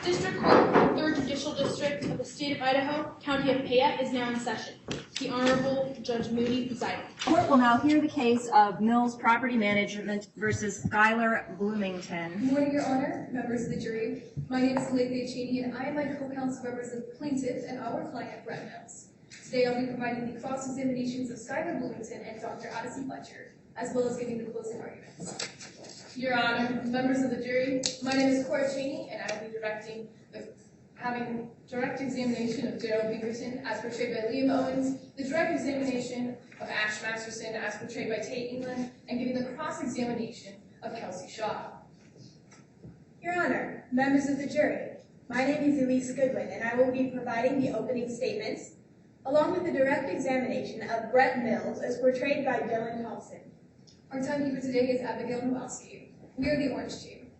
District Court, 3rd Judicial District of the State of Idaho, County of Payette is now in session. The Honorable Judge Moody presiding. Court will now hear the case of Mills Property Management versus Skylar Bloomington. Good morning, Your Honor, members of the jury. My name is Alethea Cheney, and I and my co-counsel represent the plaintiff and our client, Brett Mills. Today, I'll be providing the cross-examinations of Skylar Bloomington and Dr. Addison Fletcher, as well as giving the closing arguments. Your Honor, members of the jury, my name is Cora Cheney, and I will be having direct examination of Daryl Pinkerton as portrayed by Liam Owens, the direct examination of Ash Masterson as portrayed by Tate England, and giving the cross-examination of Kelsey Shaw. Your Honor, members of the jury, my name is Elise Goodwin, and I will be providing the opening statements, along with the direct examination of Brett Mills as portrayed by Dylan Thompson. Our timekeeper today is Abigail Nowalski. We are the Orange Team.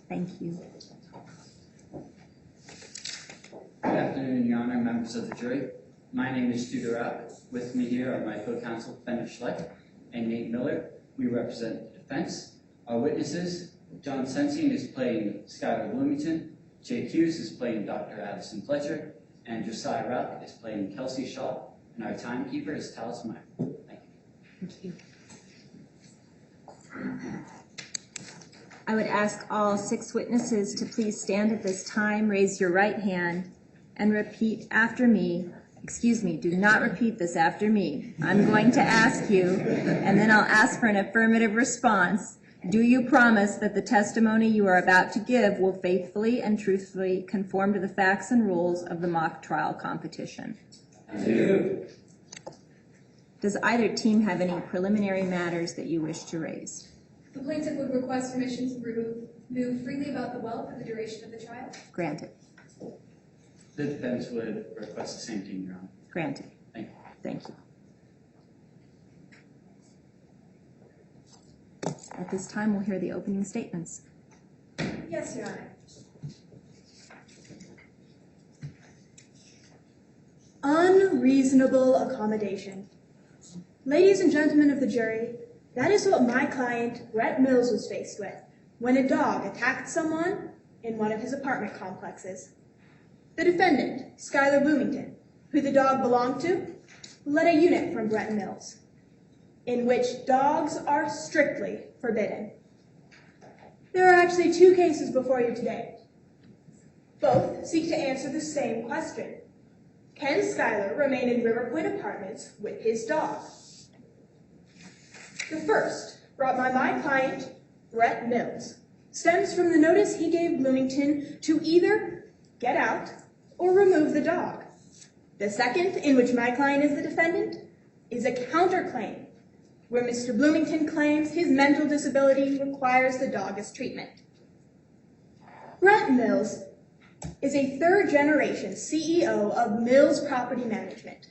Thank you. Good afternoon, Your Honor, members of the jury. My name is Stu Durak. With me here are my co-counsel, Bennett Schleck and Nate Miller. We represent the defense. Our witnesses, John Sensian is playing Skylar Bloomington, Jake Hughes is playing Dr. Addison Fletcher, and Josiah Ruck is playing Kelsey Shaw, and our timekeeper is Talis Meyer. Thank you. Thank you. I would ask all 6 witnesses to please stand at this time, raise your right hand, and repeat after me. Excuse me, do not repeat this after me. I'm going to ask you, and then I'll ask for an affirmative response. Do you promise that the testimony you are about to give will faithfully and truthfully conform to the facts and rules of the mock trial competition? I do. Does either team have any preliminary matters that you wish to raise? The plaintiff would request permission to move freely about the well for the duration of the trial. Granted. The defense would request the same thing, Your Honor. Granted. Thank you. Thank you. At this time, we'll hear the opening statements. Yes, Your Honor. Unreasonable accommodation. Ladies and gentlemen of the jury, that is what my client, Brett Mills, was faced with when a dog attacked someone in one of his apartment complexes. The defendant, Skylar Bloomington, who the dog belonged to, led a unit from Brett Mills, in which dogs are strictly forbidden. There are actually 2 cases before you today. Both seek to answer the same question. Can Skylar remain in River Point Apartments with his dog? The first, brought by my client, Brett Mills, stems from the notice he gave Bloomington to either get out or remove the dog. The second, in which my client is the defendant, is a counterclaim, where Mr. Bloomington claims his mental disability requires the dog's treatment. Brett Mills is a 3rd-generation CEO of Mills Property Management,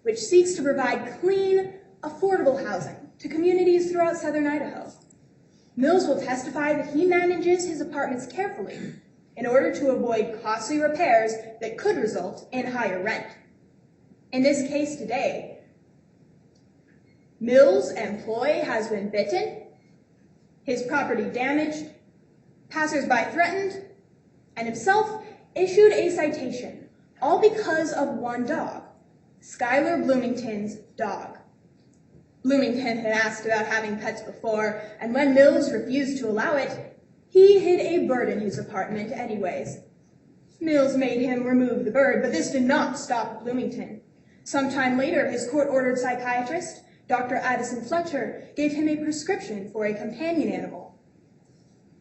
which seeks to provide clean, affordable housing to communities throughout southern Idaho. Mills will testify that he manages his apartments carefully in order to avoid costly repairs that could result in higher rent. In this case today, Mills' employee has been bitten, his property damaged, passersby threatened, and himself issued a citation, all because of one dog, Skylar Bloomington's dog. Bloomington had asked about having pets before, and when Mills refused to allow it, he hid a bird in his apartment anyways. Mills made him remove the bird, but this did not stop Bloomington. Sometime later, his court-ordered psychiatrist, Dr. Addison Fletcher, gave him a prescription for a companion animal.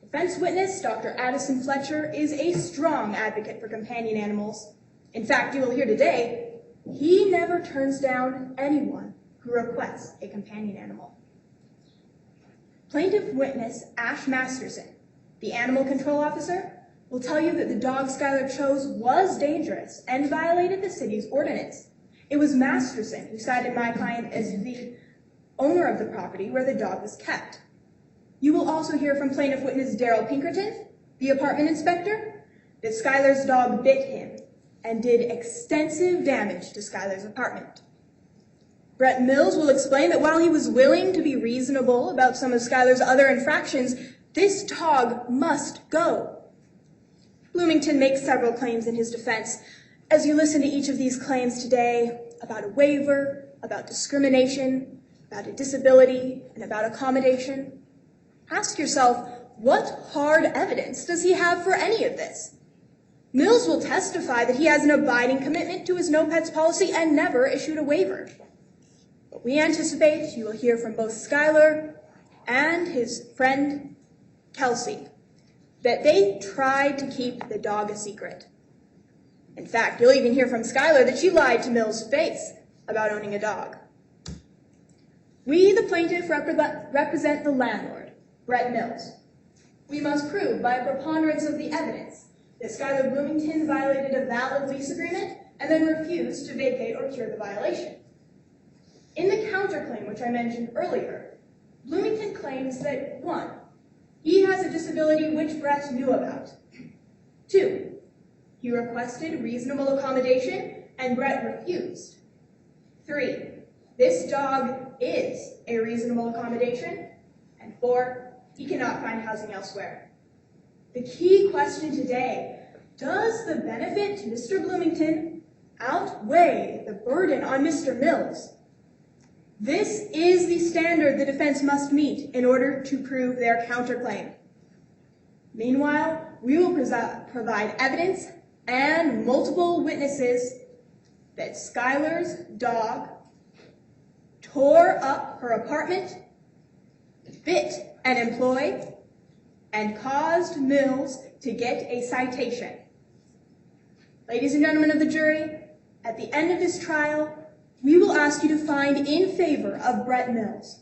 Defense witness Dr. Addison Fletcher is a strong advocate for companion animals. In fact, you will hear today, he never turns down anyone who requests a companion animal. Plaintiff witness Ash Masterson, the animal control officer, will tell you that the dog Skylar chose was dangerous and violated the city's ordinance. It was Masterson who cited my client as the owner of the property where the dog was kept. You will also hear from plaintiff witness Daryl Pinkerton, the apartment inspector, that Skylar's dog bit him and did extensive damage to Skylar's apartment. Brett Mills will explain that while he was willing to be reasonable about some of Skylar's other infractions, this dog must go. Bloomington makes several claims in his defense. As you listen to each of these claims today about a waiver, about discrimination, about a disability, and about accommodation, ask yourself, what hard evidence does he have for any of this? Mills will testify that he has an abiding commitment to his no pets policy and never issued a waiver. But we anticipate you will hear from both Skylar and his friend Kelsey that they tried to keep the dog a secret. In fact, you'll even hear from Skylar that she lied to Mills' face about owning a dog. We, the plaintiff, represent the landlord, Brett Mills. We must prove by a preponderance of the evidence that Skylar Bloomington violated a valid lease agreement and then refused to vacate or cure the violation. In the counterclaim, which I mentioned earlier, Bloomington claims that 1, he has a disability which Brett knew about. 2, he requested reasonable accommodation and Brett refused. 3, this dog is a reasonable accommodation. And 4, he cannot find housing elsewhere. The key question today, does the benefit to Mr. Bloomington outweigh the burden on Mr. Mills? This is the standard the defense must meet in order to prove their counterclaim. Meanwhile, we will provide evidence and multiple witnesses that Skylar's dog tore up her apartment, bit an employee, and caused Mills to get a citation. Ladies and gentlemen of the jury, at the end of this trial, we will ask you to find in favor of Brett Mills.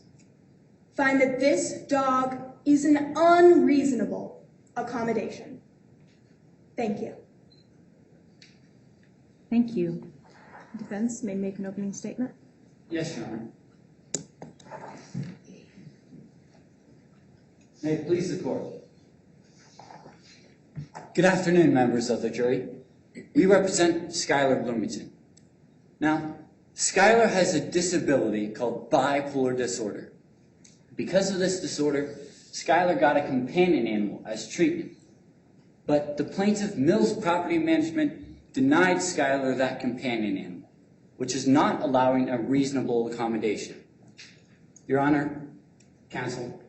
Find that this dog is an unreasonable accommodation. Thank you. Thank you. Defense may make an opening statement. Yes, Your Honor. May it please the court. Good afternoon, members of the jury. We represent Skylar Bloomington. Now, Skylar has a disability called bipolar disorder. Because of this disorder, Skylar got a companion animal as treatment. But the plaintiff, Mills Property Management, denied Skylar that companion animal, which is not allowing a reasonable accommodation. Your Honor, counsel,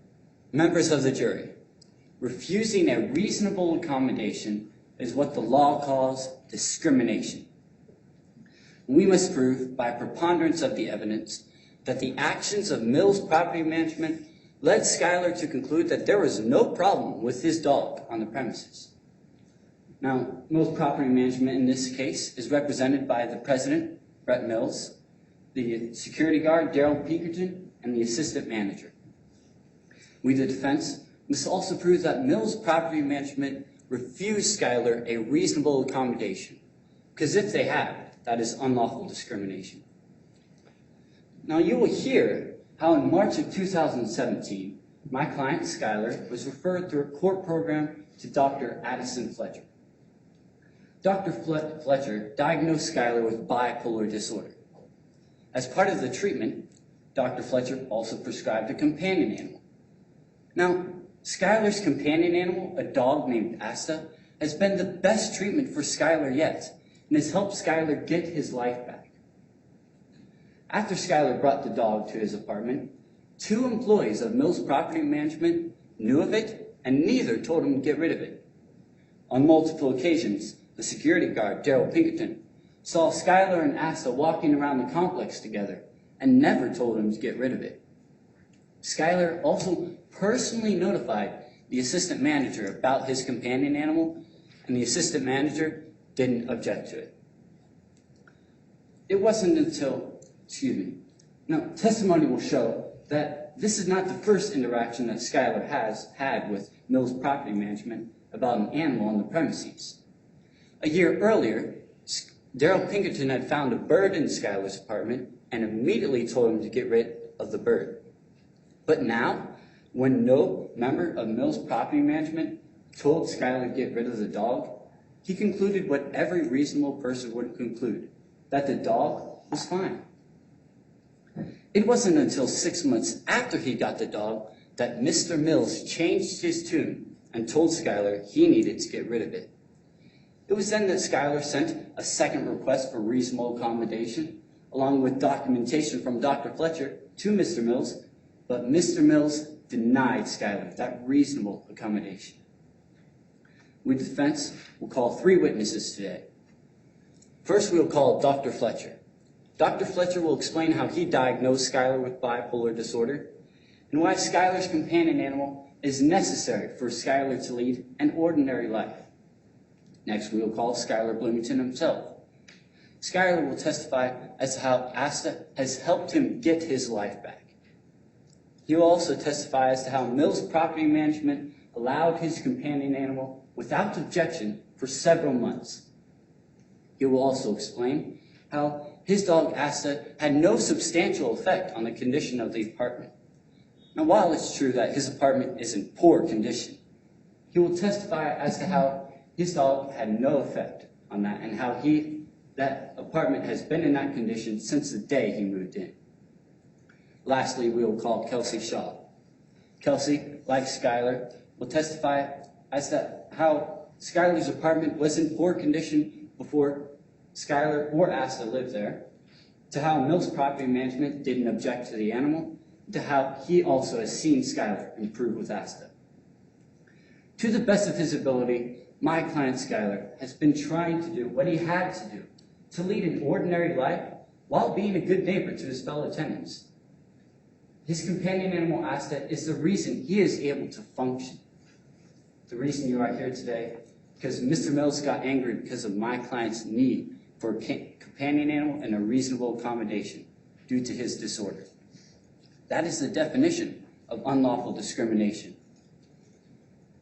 members of the jury, refusing a reasonable accommodation is what the law calls discrimination. We must prove by preponderance of the evidence that the actions of Mills Property Management led Skylar to conclude that there was no problem with his dog on the premises. Now, Mills Property Management in this case is represented by the president, Brett Mills, the security guard, Daryl Pinkerton, and the assistant manager. We, the defense, must also prove that Mills Property Management refused Skylar a reasonable accommodation, because if they have, that is unlawful discrimination. Now, you will hear how in March of 2017, my client, Skylar, was referred through a court program to Dr. Addison Fletcher. Dr. Fletcher diagnosed Skylar with bipolar disorder. As part of the treatment, Dr. Fletcher also prescribed a companion animal. Now, Skylar's companion animal, a dog named Asta, has been the best treatment for Skylar yet and has helped Skylar get his life back. After Skylar brought the dog to his apartment, 2 employees of Mills Property Management knew of it and neither told him to get rid of it. On multiple occasions, the security guard, Daryl Pinkerton, saw Skylar and Asta walking around the complex together and never told him to get rid of it. Skylar also personally notified the assistant manager about his companion animal, and the assistant manager didn't object to it. It wasn't until, testimony will show that this is not the first interaction that Skylar has had with Mills Property Management about an animal on the premises. A year earlier, Daryl Pinkerton had found a bird in Skylar's apartment and immediately told him to get rid of the bird. But now, when no member of Mills Property Management told Skylar to get rid of the dog, he concluded what every reasonable person would conclude, that the dog was fine. It wasn't until 6 months after he got the dog that Mr. Mills changed his tune and told Skylar he needed to get rid of it. It was then that Skylar sent a second request for reasonable accommodation, along with documentation from Dr. Fletcher to Mr. Mills, but Mr. Mills denied Skylar that reasonable accommodation. We, the defense, will call 3 witnesses today. First, we will call Dr. Fletcher. Dr. Fletcher will explain how he diagnosed Skylar with bipolar disorder and why Skylar's companion animal is necessary for Skylar to lead an ordinary life. Next, we will call Skylar Bloomington himself. Skylar will testify as to how ASTA has helped him get his life back. He will also testify as to how Mills Property Management allowed his companion animal without objection for several months. He will also explain how his dog Asta had no substantial effect on the condition of the apartment. Now, while it's true that his apartment is in poor condition, he will testify as to how his dog had no effect on that and how that apartment has been in that condition since the day he moved in. Lastly, we will call Kelsey Shaw. Kelsey, like Skylar, will testify as to how Skylar's apartment was in poor condition before Skylar or Asta lived there, to how Mills Property Management didn't object to the animal, to how he also has seen Skylar improve with Asta. To the best of his ability, my client Skylar has been trying to do what he had to do to lead an ordinary life while being a good neighbor to his fellow tenants. His companion animal Asta is the reason he is able to function. The reason you are here today, because Mr. Mills got angry because of my client's need for a companion animal and a reasonable accommodation due to his disorder. That is the definition of unlawful discrimination.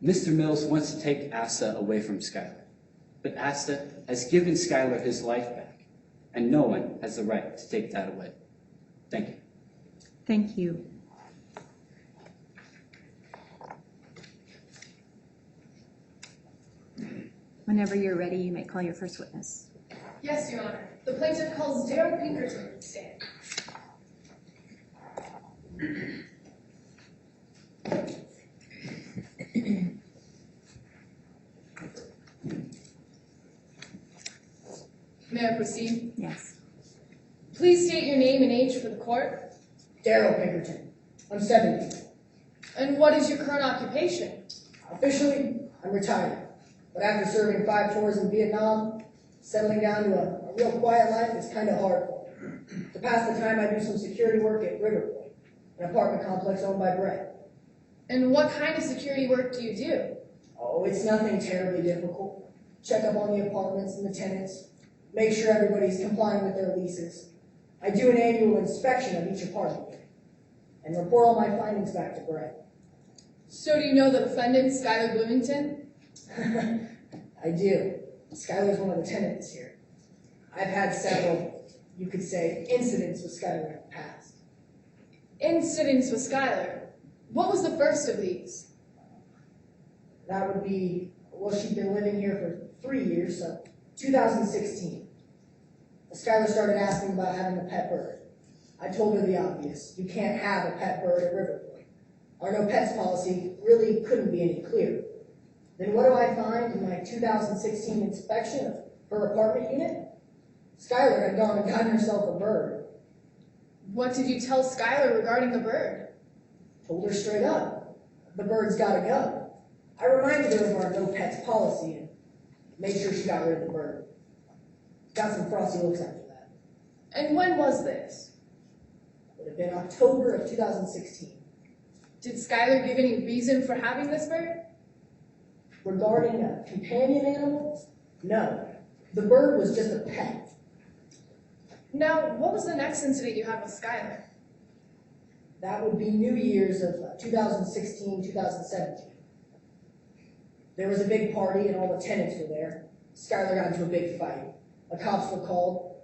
Mr. Mills wants to take Asta away from Skylar, but Asta has given Skylar his life back, and no one has the right to take that away. Thank you. Thank you. Whenever you're ready, you may call your first witness. Yes, Your Honor. The plaintiff calls Daryl Pinkerton to the stand. May I proceed? Yes. Please state your name and age for the court. Daryl Pinkerton. I'm 70. And what is your current occupation? Officially, I'm retired. But after serving 5 tours in Vietnam, settling down to a real quiet life is kind of hard for me. To pass the time, I do some security work at River Point, an apartment complex owned by Brett. And what kind of security work do you do? Oh, it's nothing terribly difficult. Check up on the apartments and the tenants, make sure everybody's complying with their leases. I do an annual inspection of each apartment and report all my findings back to Brett. So do you know the defendant, Skylar Bloomington? I do. Skylar's one of the tenants here. I've had several, you could say, incidents with Skylar in the past. Incidents with Skylar. What was the first of these? That would be, well, she'd been living here for 3 years, so 2016. Skylar started asking about having a pet bird. I told her the obvious. You can't have a pet bird at River Point. Our no pets policy really couldn't be any clearer. Then what do I find in my 2016 inspection of her apartment unit? Skylar had gone and gotten herself a bird. What did you tell Skylar regarding the bird? Told her straight up, the bird's gotta go. I reminded her of our no pets policy and made sure she got rid of the bird. Got some frosty looks after that. And when was this? Would have been October of 2016. Did Skylar give any reason for having this bird? Regarding a companion animal? No. The bird was just a pet. Now, what was the next incident you had with Skylar? That would be New Year's of 2016, 2017. There was a big party and all the tenants were there. Skylar got into a big fight. The cops were called.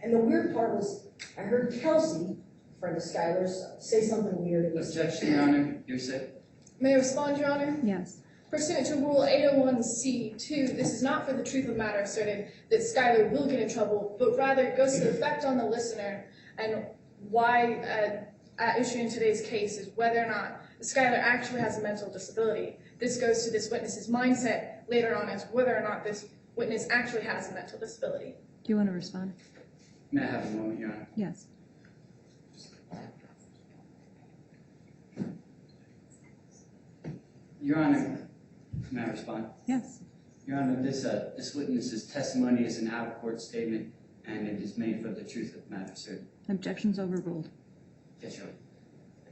And the weird part was, I heard Kelsey, friend of Skylar's, say something weird. It was, Objection, Your Honor. You're sick. May I respond, Your Honor? Yes. Pursuant to Rule 801C2, this is not for the truth of matter asserted that Skylar will get in trouble, but rather it goes to the effect on the listener and why at issue in today's case is whether or not Skylar actually has a mental disability. This goes to this witness's mindset later on as whether or not this witness actually has a mental disability. Do you want to respond? May I have a moment, Your Honor? Yes. Your Honor, may I respond? Yes. Your Honor, this witness's testimony is an out-of-court statement, and it is made for the truth of the matter, sir. Objections overruled. Yes, Your Honor.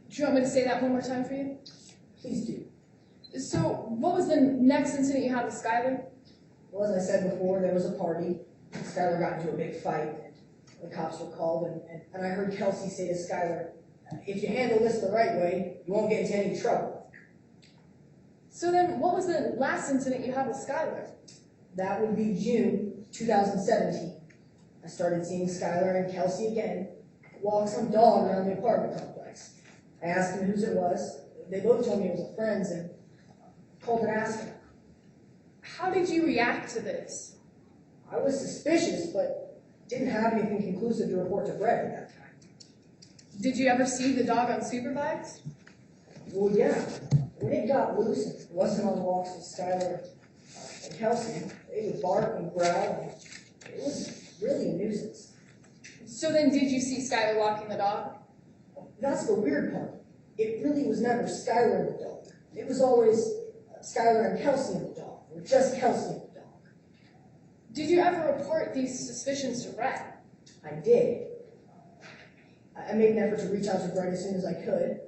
Do you want me to say that one more time for you? Please do. So, what was the next incident you had with Skylar? Well, as I said before, there was a party. Skylar got into a big fight, and the cops were called, and I heard Kelsey say to Skylar, if you handle this the right way, you won't get into any trouble. So then, what was the last incident you had with Skylar? That would be June 2017. I started seeing Skylar and Kelsey again walk some dog around the apartment complex. I asked them whose it was. They both told me it was a friend's and called and asked them. How did you react to this? I was suspicious, but didn't have anything conclusive to report to Brett at that time. Did you ever see the dog unsupervised? Well, yeah. When it got loose and wasn't on walks with Skylar and Kelsey, they would bark and growl, and it was really a nuisance. So then, did you see Skylar walking the dog? That's the weird part. It really was never Skylar and the dog. It was always Skylar and Kelsey and the dog, or just Kelsey and the dog. Did you ever report these suspicions to Brett? I did. I made an effort to reach out to Brett as soon as I could.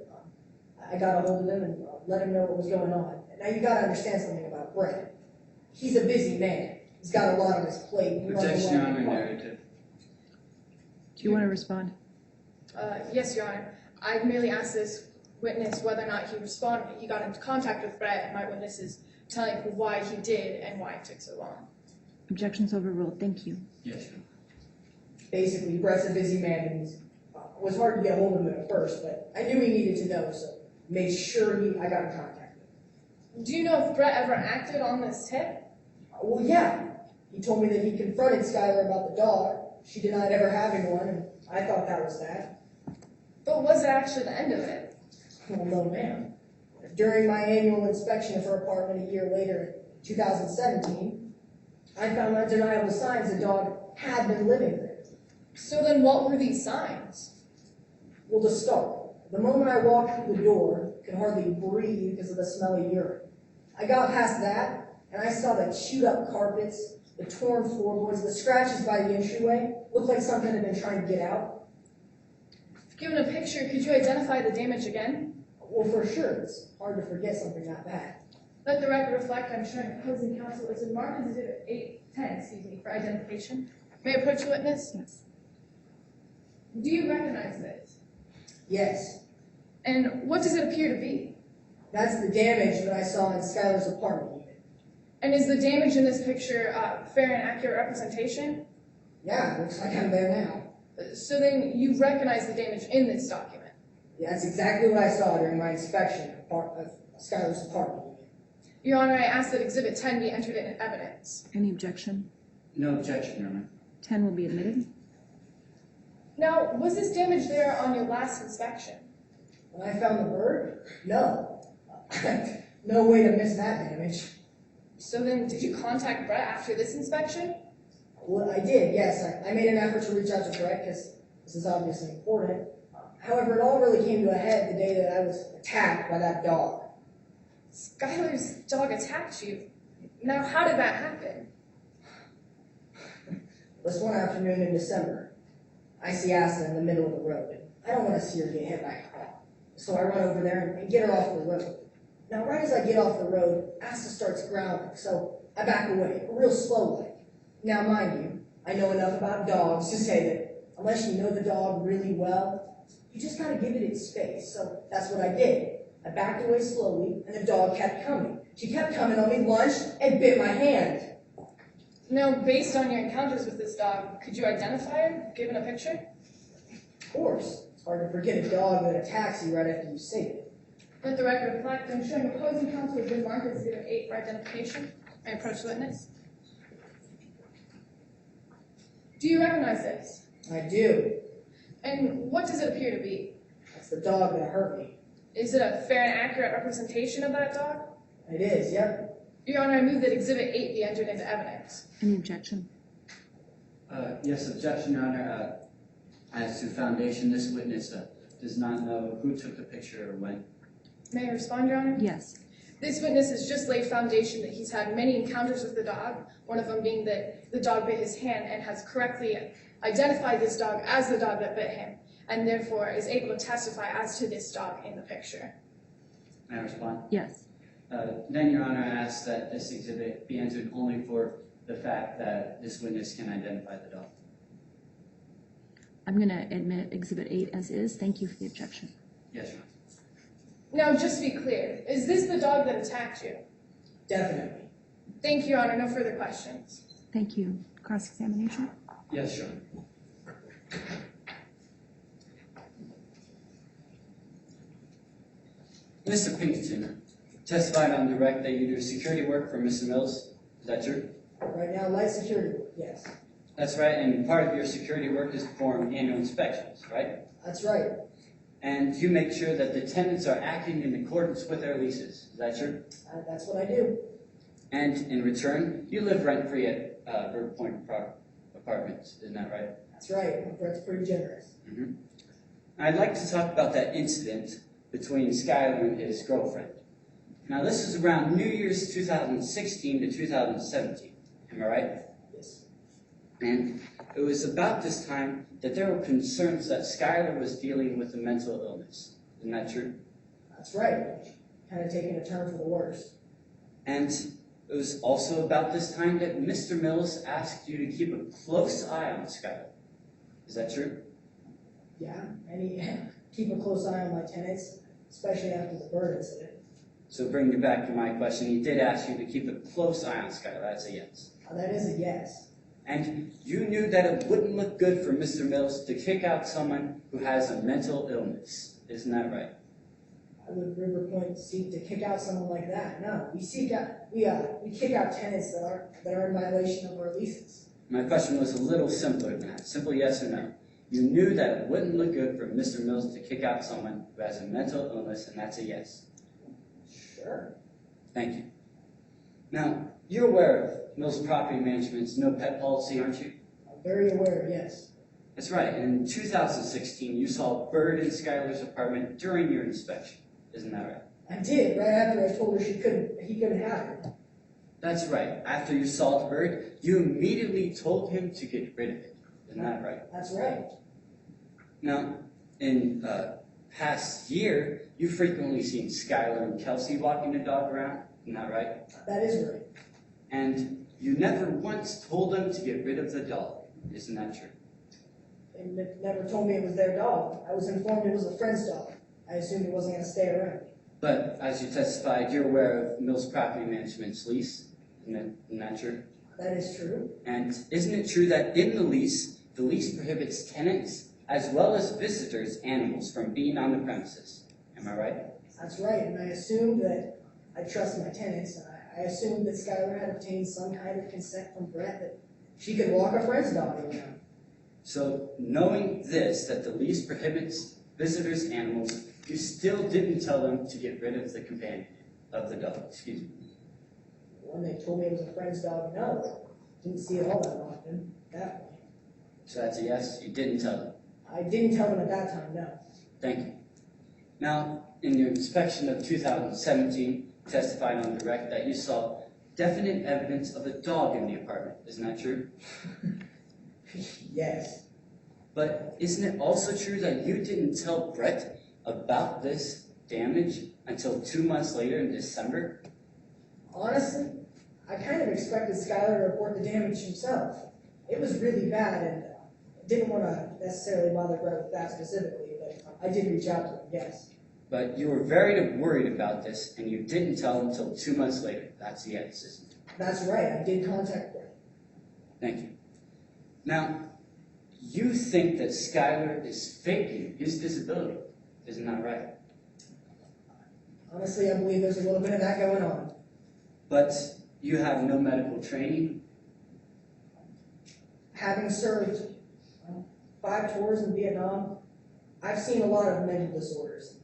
I got a hold of him and let him know what was going on. Now you gotta understand something about Brett. He's a busy man. He's got a lot on his plate. He runs a Objection, Your lot of Honor, departments. narrative. Do you want to respond? Yes, Your Honor. I merely asked this witness whether or not he got into contact with Brett, and my witness is telling why he did and why it took so long. Objections overruled. Thank you. Yes, Your Honor. Basically, Brett's a busy man, and it was hard to get a hold of him at first, but I knew he needed to know, so made sure I got in contact with him. Do you know if Brett ever acted on this tip? Well, yeah. He told me that he confronted Skylar about the dog. She denied ever having one, and I thought that was that. But was it actually the end of it? Well, no, ma'am. During my annual inspection of her apartment a year later, 2017, I found undeniable signs the dog had been living there. So then what were these signs? Well, to start, the moment I walked through the door, I could hardly breathe because of the smelly urine. I got past that, and I saw the chewed up carpets, the torn floorboards, the scratches by the entryway. Looked like something had been trying to get out. Given a picture, could you identify the damage again? Well, for sure, it's hard to forget something that bad. Let the record reflect I'm showing opposing counsel is in marked as Exhibit 810, for identification. May I approach the witness? Yes. Do you recognize this? Yes, And what does it appear to be? that's the damage that I saw in Skylar's apartment unit. And is the damage in this picture fair and accurate representation? Yeah, it looks like I'm there now. So then you recognize the damage in this document. Yeah, that's exactly what I saw during my inspection of Skylar's apartment unit. Your Honor, I ask that Exhibit 10 be entered into evidence. Any objection? No objection, Your Honor. 10 will be admitted. Now, was this damage there on your last inspection? When I found the bird, no. No way to miss that damage. So then, did you contact Brett after this inspection? Well, I did, yes. I made an effort to reach out to Brett because this is obviously important. However, it all really came to a head the day that I was attacked by that dog. Skylar's dog attacked you. Now, how did that happen? This one afternoon in December, I see Asta in the middle of the road. I don't want to see her get hit by a car. So I run over there and get her off the road. Now, right as I get off the road, Asta starts growling, so I back away, real slow like. Now, mind you, I know enough about dogs to say that unless you know the dog really well, you just gotta give it its space. So that's what I did. I backed away slowly, and the dog kept coming. She kept coming on me, lunged, and bit my hand. Now, based on your encounters with this dog, could you identify her, given a picture? Of course, it's hard to forget a dog that attacks you right after you see it. Let the record reflect I'm showing opposing counsel has been marked as Exhibit 8 for identification. May I approach the witness? Do you recognize this? I do. And what does it appear to be? That's the dog that hurt me. Is it a fair and accurate representation of that dog? It is, yep. Your Honor, I move that Exhibit 8 be entered into evidence. Any objection? Yes, objection, Your Honor. As to foundation, this witness does not know who took the picture or when. May I respond, Your Honor? Yes. This witness has just laid foundation that he's had many encounters with the dog, one of them being that the dog bit his hand, and has correctly identified this dog as the dog that bit him, and therefore is able to testify as to this dog in the picture. May I respond? Yes. Then, Your Honor, I ask that this exhibit be entered only for the fact that this witness can identify the dog. I'm going to admit Exhibit 8 as is. Thank you for the objection. Yes, Your Honor. Now, just to be clear, is this the dog that attacked you? Definitely. Thank you, Your Honor. No further questions. Thank you. Cross-examination? Yes, Your Honor. Mr. Pinkerton testified on direct that you do security work for Mr. Mills. Is that true? Right now, light security work, yes. That's right, and part of your security work is perform annual inspections, right? That's right. And you make sure that the tenants are acting in accordance with their leases. Is that true? That's what I do. And in return, you live rent-free at Bird Point Apartments. Isn't that right? That's right. Brett's pretty generous. Mm-hmm. I'd like to talk about that incident between Skylar and his girlfriend. Now, this is around New Year's 2016 to 2017. Am I right? Yes. And it was about this time that there were concerns that Skylar was dealing with a mental illness. Isn't that true? That's right. Kind of taking a turn for the worse. And it was also about this time that Mr. Mills asked you to keep a close eye on Skylar. Is that true? Yeah, and he keep a close eye on my tenants, especially after the bird incident. So bringing it back to my question, he did ask you to keep a close eye on Skylar. That's a yes. That is a yes. And you knew that it wouldn't look good for Mr. Mills to kick out someone who has a mental illness. Isn't that right? I would River Point seek to kick out someone like that. No, we kick out tenants that are in violation of our leases. My question was a little simpler than that. Simple yes or no. You knew that it wouldn't look good for Mr. Mills to kick out someone who has a mental illness, and that's a yes. Sure. Thank you. Now, you're aware of Mills Property Management's no pet policy, aren't you? I'm very aware, yes. That's right. And in 2016, you saw a bird in Skylar's apartment during your inspection. Isn't that right? I did, right after I told her he couldn't have it. That's right. After you saw the bird, you immediately told him to get rid of it. Isn't that right? That's right. Now, in past year, you've frequently seen Skylar and Kelsey walking the dog around. Isn't that right? That is right. And you never once told them to get rid of the dog. Isn't that true? They never told me it was their dog. I was informed it was a friend's dog. I assumed it wasn't going to stay around. But as you testified, you're aware of Mills Property Management's lease. Isn't that true? That is true. And isn't it true that in the lease prohibits tenants as well as visitors' animals from being on the premises? Am I right? That's right, and I assumed that I trust my tenants, and I assumed that Skylar had obtained some kind of consent from Brett that she could walk a friend's dog around. So, knowing this, that the lease prohibits visitors' animals, you still didn't tell them to get rid of the companion of the dog. Excuse me. When they told me it was a friend's dog, no. Didn't see it all that often at that point. So that's a yes? You didn't tell them? I didn't tell them at that time, no. Thank you. Now, in your inspection of 2017, you testified on direct that you saw definite evidence of a dog in the apartment. Isn't that true? Yes. But isn't it also true that you didn't tell Brett about this damage until 2 months later in December? Honestly, I kind of expected Skylar to report the damage himself. It was really bad, and didn't want to necessarily bother Brett with that specifically, but I did reach out to him, yes. But you were very worried about this, and you didn't tell him until 2 months later. That's the yes, isn't it? That's right, I did contact Brett. Thank you. Now, you think that Skylar is faking his disability. Isn't that right? Honestly, I believe there's a little bit of that going on. But you have no medical training. Having served 5 tours in Vietnam, I've seen a lot of mental disorders.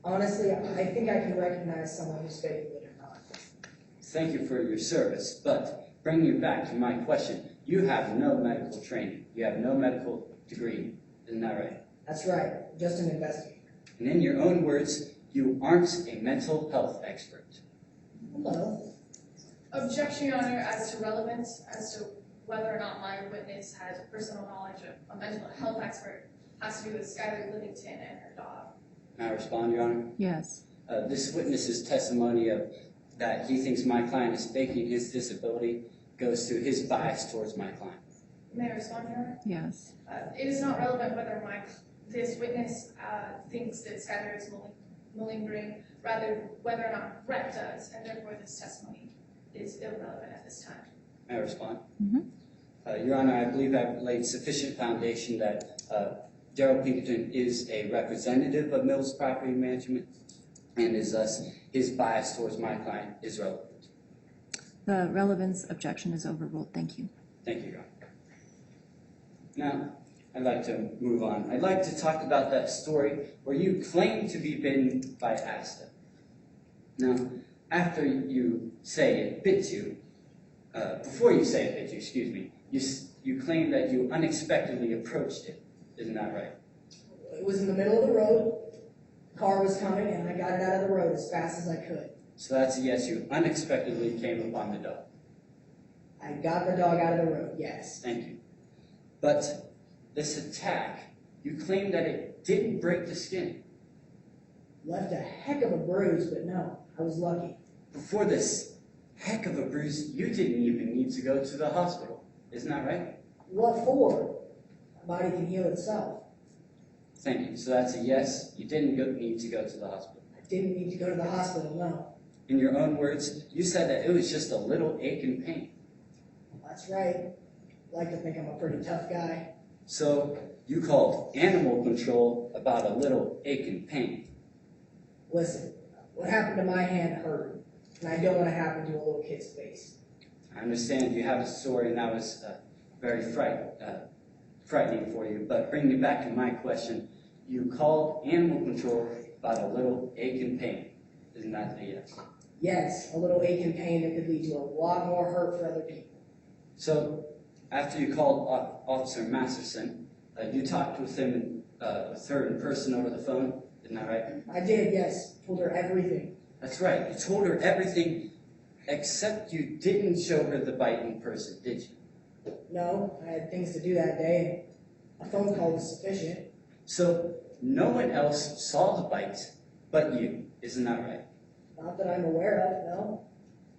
Honestly, I think I can recognize someone who's faking it or not. Thank you for your service, but bringing you back to my question, you have no medical training. You have no medical degree. Isn't that right? That's right, just an investigator. And in your own words, you aren't a mental health expert. Hello. Objection, Your Honor, as to relevance, as to whether or not my witness has personal knowledge of a mental health expert has to do with Skylar Bloomington and her dog. May I respond, Your Honor? Yes. This witness's testimony of that he thinks my client is faking his disability goes to his bias towards my client. May I respond, Your Honor? Yes. It is not relevant whether this witness thinks that Skylar is malingering, rather whether or not Brett does, and therefore this testimony is irrelevant at this time. May I respond? Mhm. Your Honor, I believe I've laid sufficient foundation that Daryl Pinkerton is a representative of Mills Property Management, and is thus his bias towards my client is relevant. The relevance objection is overruled. Thank you. Thank you, Your Honor. Now, I'd like to move on. I'd like to talk about that story where you claim to be bitten by Asta. Now, after you say it bit you, before you say it bit you, excuse me, you claim that you unexpectedly approached it. Isn't that right? It was in the middle of the road, the car was coming, and I got it out of the road as fast as I could. So that's a yes, you unexpectedly came upon the dog. I got the dog out of the road, yes. Thank you. But this attack, you claim that it didn't break the skin. Left a heck of a bruise, but no, I was lucky. Before this heck of a bruise, you didn't even need to go to the hospital. Isn't that right? What for? My body can heal itself. Thank you. So that's a yes, you didn't need to go to the hospital. I didn't need to go to the hospital, no. In your own words, you said that it was just a little ache and pain. That's right. I like to think I'm a pretty tough guy. So you called animal control about a little ache and pain. Listen, what happened to my hand hurt, and I don't want to happen to a little kid's face. I understand you have a story, and that was very frightening for you. But bringing it back to my question, you called animal control about a little ache and pain. Isn't that a yes? Yes, a little ache and pain that could lead to a lot more hurt for other people. So after you called Officer Masterson, you talked with her in person over the phone. Isn't that right? I did, yes. Told her everything. That's right. You told her everything, except you didn't show her the bite in person, did you? No, I had things to do that day, and a phone call was sufficient. So no one else saw the bite but you. Isn't that right? Not that I'm aware of, no.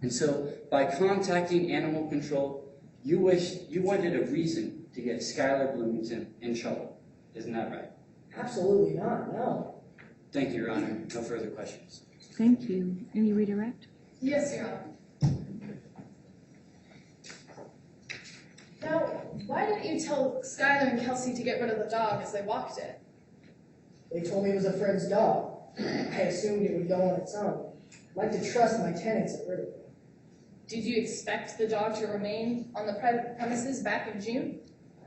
And so by contacting animal control, you wanted a reason to get Skylar Bloomington in trouble. Isn't that right? Absolutely not, no. Thank you, Your Honor. No further questions. Thank you. Any redirect? Yes, Your Honor. Now, why didn't you tell Skylar and Kelsey to get rid of the dog as they walked it? They told me it was a friend's dog. I assumed it would go on its own. I'd like to trust my tenants at Riverview. Did you expect the dog to remain on the premises back in June?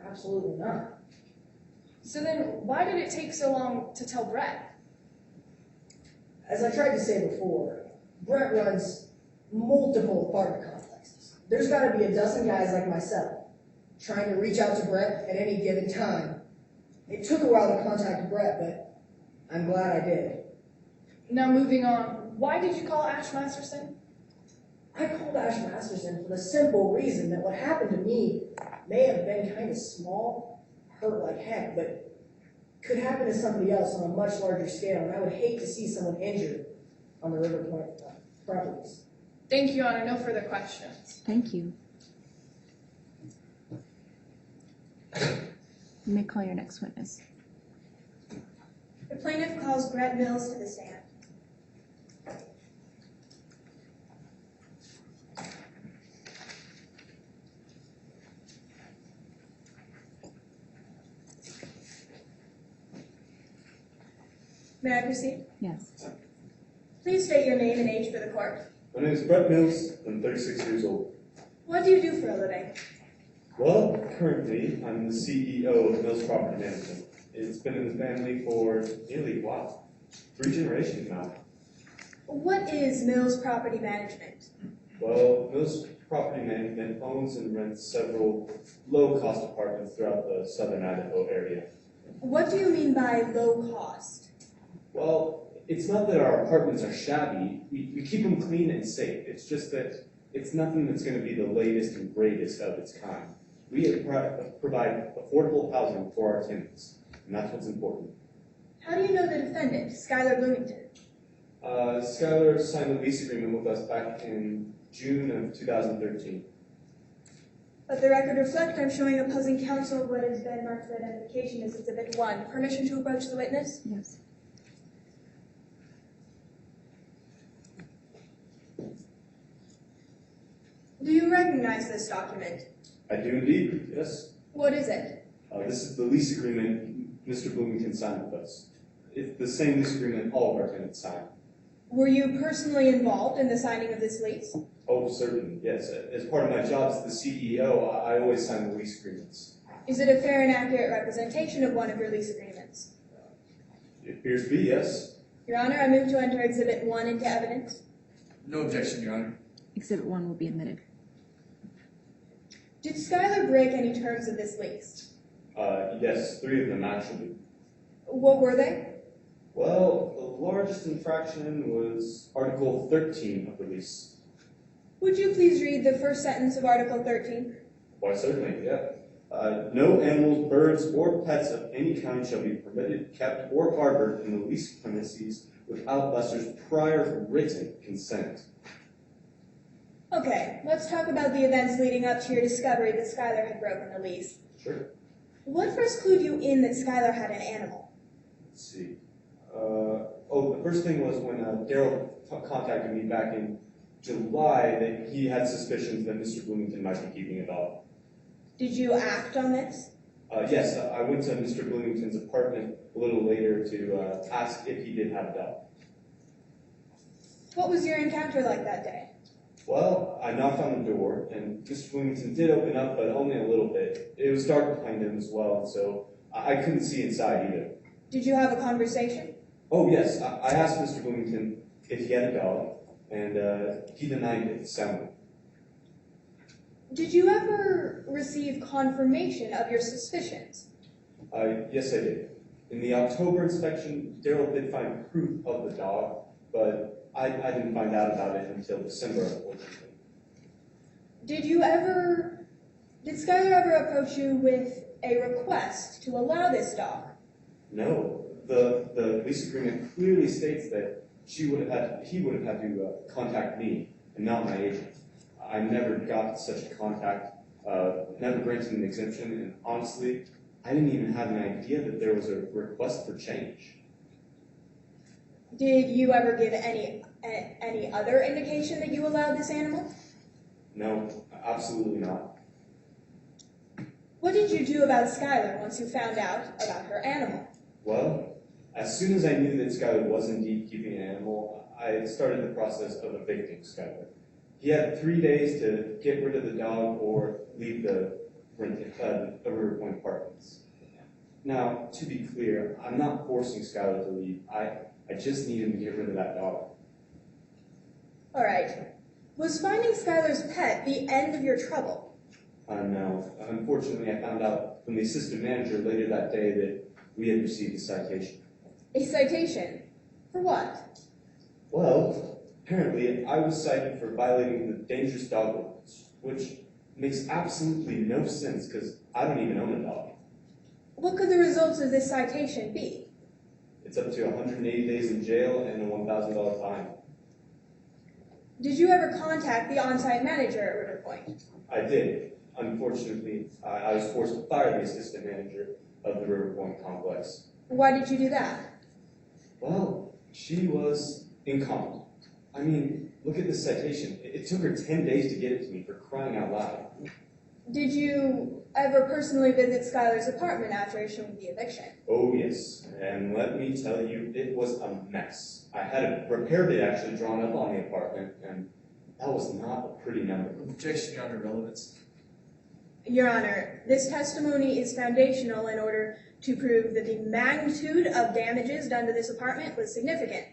Absolutely not. So then, why did it take so long to tell Brett? As I tried to say before, Brett runs multiple apartment complexes. There's got to be a dozen guys like myself trying to reach out to Brett at any given time. It took a while to contact Brett, but I'm glad I did. Now, moving on, why did you call Ash Masterson? I called Ash Masterson for the simple reason that what happened to me may have been kind of small, hurt like heck, but could happen to somebody else on a much larger scale, and I would hate to see someone injured on the River Point properties. Thank you, Your Honor. No further questions. Thank you. You may call your next witness. The plaintiff calls Brett Mills to the stand. May I proceed? Yes. Please state your name and age for the court. My name is Brett Mills. I'm 36 years old. What do you do for a living? Well, currently, I'm the CEO of Mills Property Management. It's been in the family for nearly, 3 generations now. What is Mills Property Management? Well, Mills Property Management owns and rents several low-cost apartments throughout the southern Idaho area. What do you mean by low cost? Well, it's not that our apartments are shabby. We keep them clean and safe. It's just that it's nothing that's going to be the latest and greatest of its kind. We provide affordable housing for our tenants, and that's what's important. How do you know the defendant, Skylar Bloomington? Skylar signed a lease agreement with us back in June of 2013. Let the record reflect I'm showing opposing counsel what has been marked for identification as Exhibit 1. Permission to approach the witness? Yes. Do you recognize this document? I do indeed, yes. What is it? This is the lease agreement Mr. Bloomington signed with us. It's the same lease agreement all of our tenants sign. Were you personally involved in the signing of this lease? Oh, certainly, yes. As part of my job as the CEO, I always sign the lease agreements. Is it a fair and accurate representation of one of your lease agreements? It appears to be, yes. Your Honor, I move to enter Exhibit 1 into evidence. No objection, Your Honor. Exhibit 1 will be admitted. Did Skylar break any terms of this lease? Yes, 3 of them actually. What were they? Well, the largest infraction was Article 13 of the lease. Would you please read the first sentence of Article 13? Why, certainly, yeah. No animals, birds, or pets of any kind shall be permitted, kept, or harbored in the leased premises without lessor's prior written consent. Okay, let's talk about the events leading up to your discovery that Skylar had broken the lease. Sure. What first clued you in that Skylar had an animal? Let's see. The first thing was when Daryl contacted me back in July that he had suspicions that Mr. Bloomington might be keeping a dog. Did you act on this? Yes, I went to Mr. Bloomington's apartment a little later to ask if he did have a dog. What was your encounter like that day? Well, I knocked on the door, and Mr. Bloomington did open up, but only a little bit. It was dark behind him as well, so I couldn't see inside either. Did you have a conversation? Oh, yes, I asked Mr. Bloomington if he had a dog, and he denied it soundly. Did you ever receive confirmation of your suspicions? Yes, I did. In the October inspection, Daryl did find proof of the dog, but I didn't find out about it until December, unfortunately. Did Skylar ever approach you with a request to allow this dog? No. The lease agreement clearly states that he would have had to contact me and not my agent. I never got such a contact, never granted an exemption, and honestly, I didn't even have an idea that there was a request for change. Did you ever give any other indication that you allowed this animal? No, absolutely not. What did you do about Skylar once you found out about her animal? Well, as soon as I knew that Skylar was indeed keeping an animal, I started the process of evicting Skylar. He had 3 days to get rid of the dog or leave the River Point Apartments. Now, to be clear, I'm not forcing Skylar to leave. I just need him to get rid of that dog. All right. Was finding Skylar's pet the end of your trouble? No. Unfortunately, I found out from the assistant manager later that day that we had received a citation. A citation? For what? Well, apparently I was cited for violating the dangerous dog ordinance, which makes absolutely no sense because I don't even own a dog. What could the results of this citation be? It's up to 180 days in jail and a $1,000 fine. Did you ever contact the on-site manager at River Point? I did. Unfortunately, I was forced to fire the assistant manager of the River Point complex. Why did you do that? Well, she was incompetent. I mean, look at this citation. It took her 10 days to get it to me, for crying out loud. Did you ever personally visit Skylar's apartment after issuing the eviction? Oh, yes. And let me tell you, it was a mess. I had a repair date actually drawn up on the apartment, and that was not a pretty number. Objection, Your Honor, relevance. Your Honor, this testimony is foundational in order to prove that the magnitude of damages done to this apartment was significant.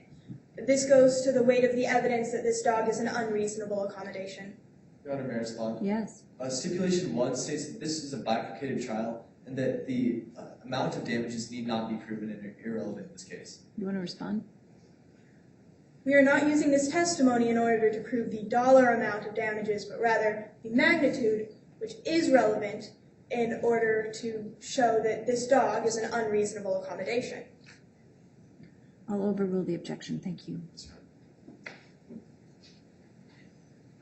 This goes to the weight of the evidence that this dog is an unreasonable accommodation. Your Honor, may I respond? Yes. Stipulation 1 states that this is a bifurcated trial and that the amount of damages need not be proven and are irrelevant in this case. You want to respond? We are not using this testimony in order to prove the dollar amount of damages, but rather the magnitude, which is relevant in order to show that this dog is an unreasonable accommodation. I'll overrule the objection. Thank you.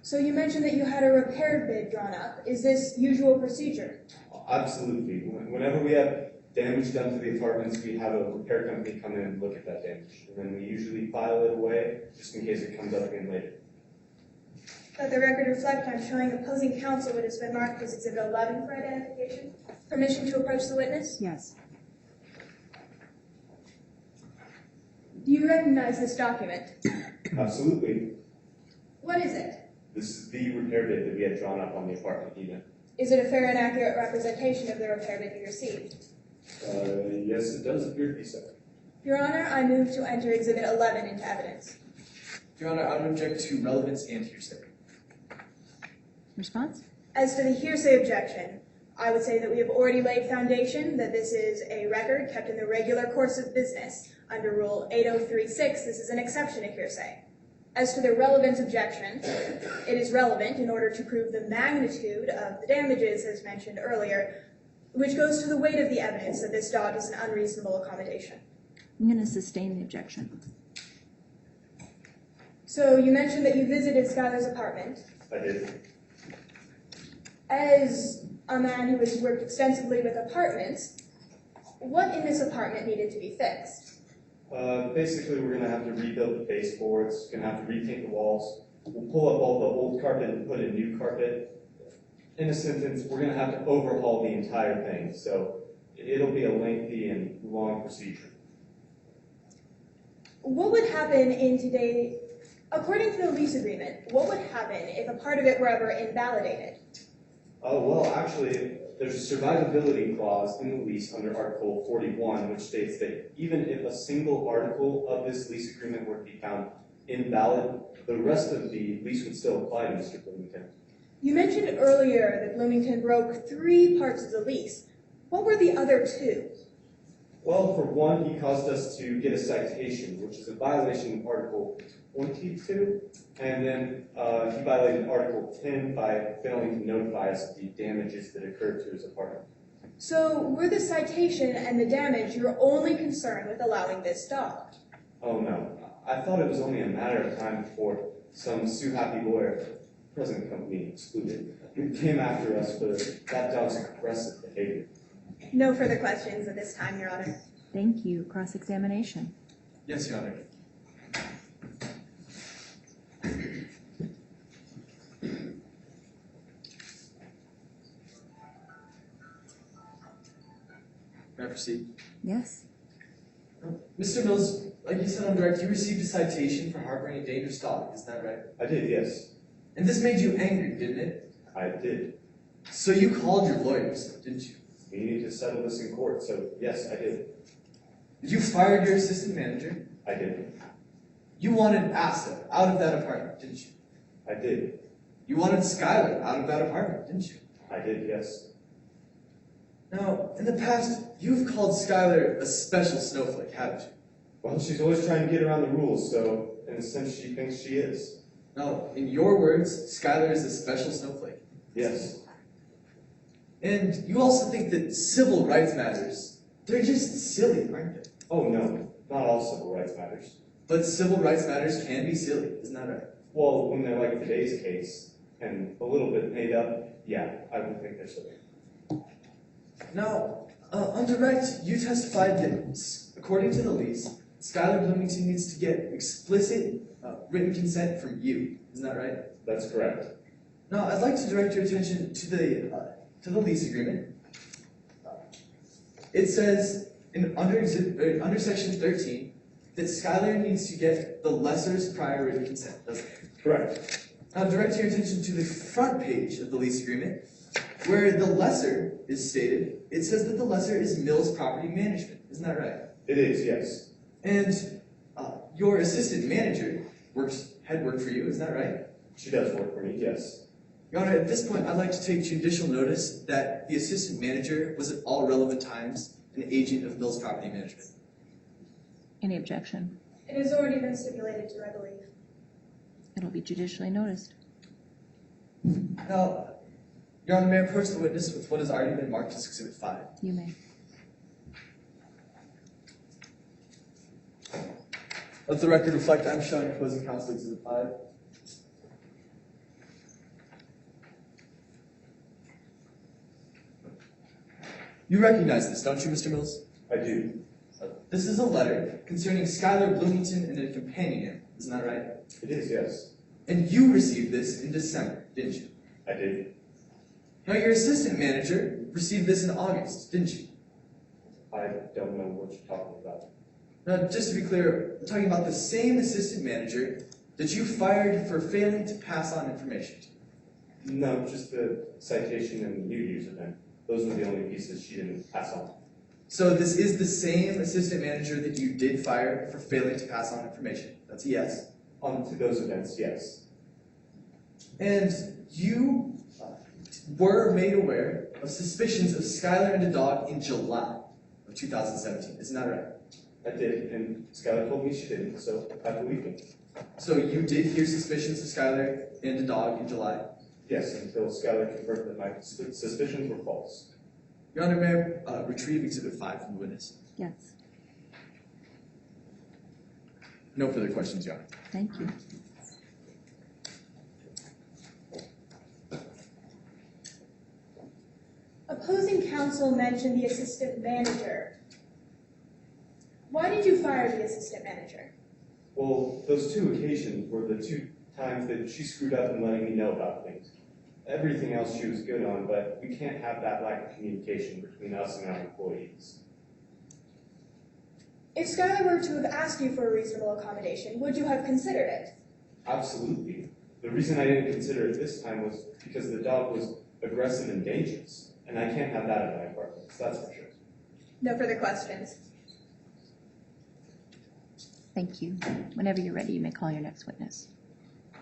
So you mentioned that you had a repair bid drawn up. Is this usual procedure? Absolutely. Whenever we have damage done to the apartments, we have a repair company come in and look at that damage. And then we usually file it away just in case it comes up again later. Let the record reflect I'm showing opposing counsel what has been marked as Exhibit 11 for identification. Permission to approach the witness? Yes. Do you recognize this document? Absolutely. What is it? This is the repair bid that we had drawn up on the apartment unit. Is it a fair and accurate representation of the repair bid you received? Yes, it does appear to be so. Your Honor, I move to enter Exhibit 11 into evidence. Your Honor, I would object to relevance and hearsay. Response? As to the hearsay objection, I would say that we have already laid foundation that this is a record kept in the regular course of business. Under Rule 8036, this is an exception to hearsay. As to the relevance objection, it is relevant in order to prove the magnitude of the damages, as mentioned earlier, which goes to the weight of the evidence that this dog is an unreasonable accommodation. I'm going to sustain the objection. So you mentioned that you visited Skylar's apartment. I did. As a man who has worked extensively with apartments, what in this apartment needed to be fixed? Basically, we're going to have to rebuild the baseboards, going to have to repaint the walls. We'll pull up all the old carpet and put in new carpet. In a sentence, we're going to have to overhaul the entire thing, so it'll be a lengthy and long procedure. What would happen in today, according to the lease agreement, what would happen if a part of it were ever invalidated? Well, actually, there's a survivability clause in the lease under Article 41, which states that even if a single article of this lease agreement were to be found invalid, the rest of the lease would still apply to Mr. Bloomington. You mentioned earlier that Bloomington broke 3 parts of the lease. What were the other 2? Well, for one, he caused us to get a citation, which is a violation of Article 22, and then he violated Article 10 by failing to notify us of the damages that occurred to his apartment. So were the citation and the damage your only concern with allowing this dog? Oh no, I thought it was only a matter of time before some sue-happy lawyer at the present company excluded came after us for that dog's aggressive behavior. No further questions at this time, Your Honor. Thank you. Cross-examination. Yes, Your Honor. May I proceed? Yes. Mr. Mills, like you said on direct, you received a citation for harboring a dangerous dog, isn't that right? I did, yes. And this made you angry, didn't it? I did. So you called your lawyers, didn't you? We need to settle this in court, so yes, I did. You fired your assistant manager. I did. You wanted Asa out of that apartment, didn't you? I did. You wanted Skylar out of that apartment, didn't you? I did, yes. Now, in the past, you've called Skylar a special snowflake, haven't you? Well, she's always trying to get around the rules, so in a sense she thinks she is. Now, in your words, Skylar is a special snowflake. Yes. And you also think that civil rights matters, they're just silly, aren't they? Oh no, not all civil rights matters. But civil rights matters can be silly, isn't that right? Well, when they're like today's case, and a little bit made up, yeah, I would think they're silly. Now, on direct, you testified that, according to the lease, Skylar Bloomington needs to get explicit written consent from you. Isn't that right? That's correct. Now, I'd like to direct your attention to the lease agreement. It says under Section 13 that Skylar needs to get the lesser's prior written consent, doesn't it? Correct. Now, direct your attention to the front page of the lease agreement, where the lesser is stated. It says that the lesser is Mills Property Management. Isn't that right? It is, yes. And your assistant manager had worked for you, isn't that right? She does work for me, yes. Your Honor, at this point, I'd like to take judicial notice that the assistant manager was at all relevant times an agent of Mills Property Management. Any objection? It has already been stipulated to, I believe. It'll be judicially noticed. Now, Your Honor, may I approach the witness with what has already been marked as Exhibit 5? You may. Let the record reflect I'm showing opposing counsel Exhibit 5. You recognize this, don't you, Mr. Mills? I do. This is a letter concerning Skylar Bloomington and a companion, isn't that right? It is, yes. And you received this in December, didn't you? I did. Now, your assistant manager received this in August, didn't you? I don't know what you're talking about. Now, just to be clear, we're talking about the same assistant manager that you fired for failing to pass on information to. No, just the citation and the New Year's event. Those were the only pieces she didn't pass on. So this is the same assistant manager that you did fire for failing to pass on information. That's a yes. On to those events, yes. And you were made aware of suspicions of Skylar and a dog in July of 2017. Isn't that right? I did, and Skylar told me she didn't, so I believe him. So you did hear suspicions of Skylar and a dog in July? Yes, until Skylar confirmed that my suspicions were false. Your Honor, may I retrieve Exhibit 5 from the witness? Yes. No further questions, Your Honor. Thank you. Opposing counsel mentioned the assistant manager. Why did you fire the assistant manager? Well, those two occasions were the two times that she screwed up in letting me know about things. Everything else she was good on, but we can't have that lack of communication between us and our employees. If Skylar were to have asked you for a reasonable accommodation, would you have considered it? Absolutely. The reason I didn't consider it this time was because the dog was aggressive and dangerous, and I can't have that in my apartment, that's for sure. No further questions. Thank you. Whenever you're ready, you may call your next witness.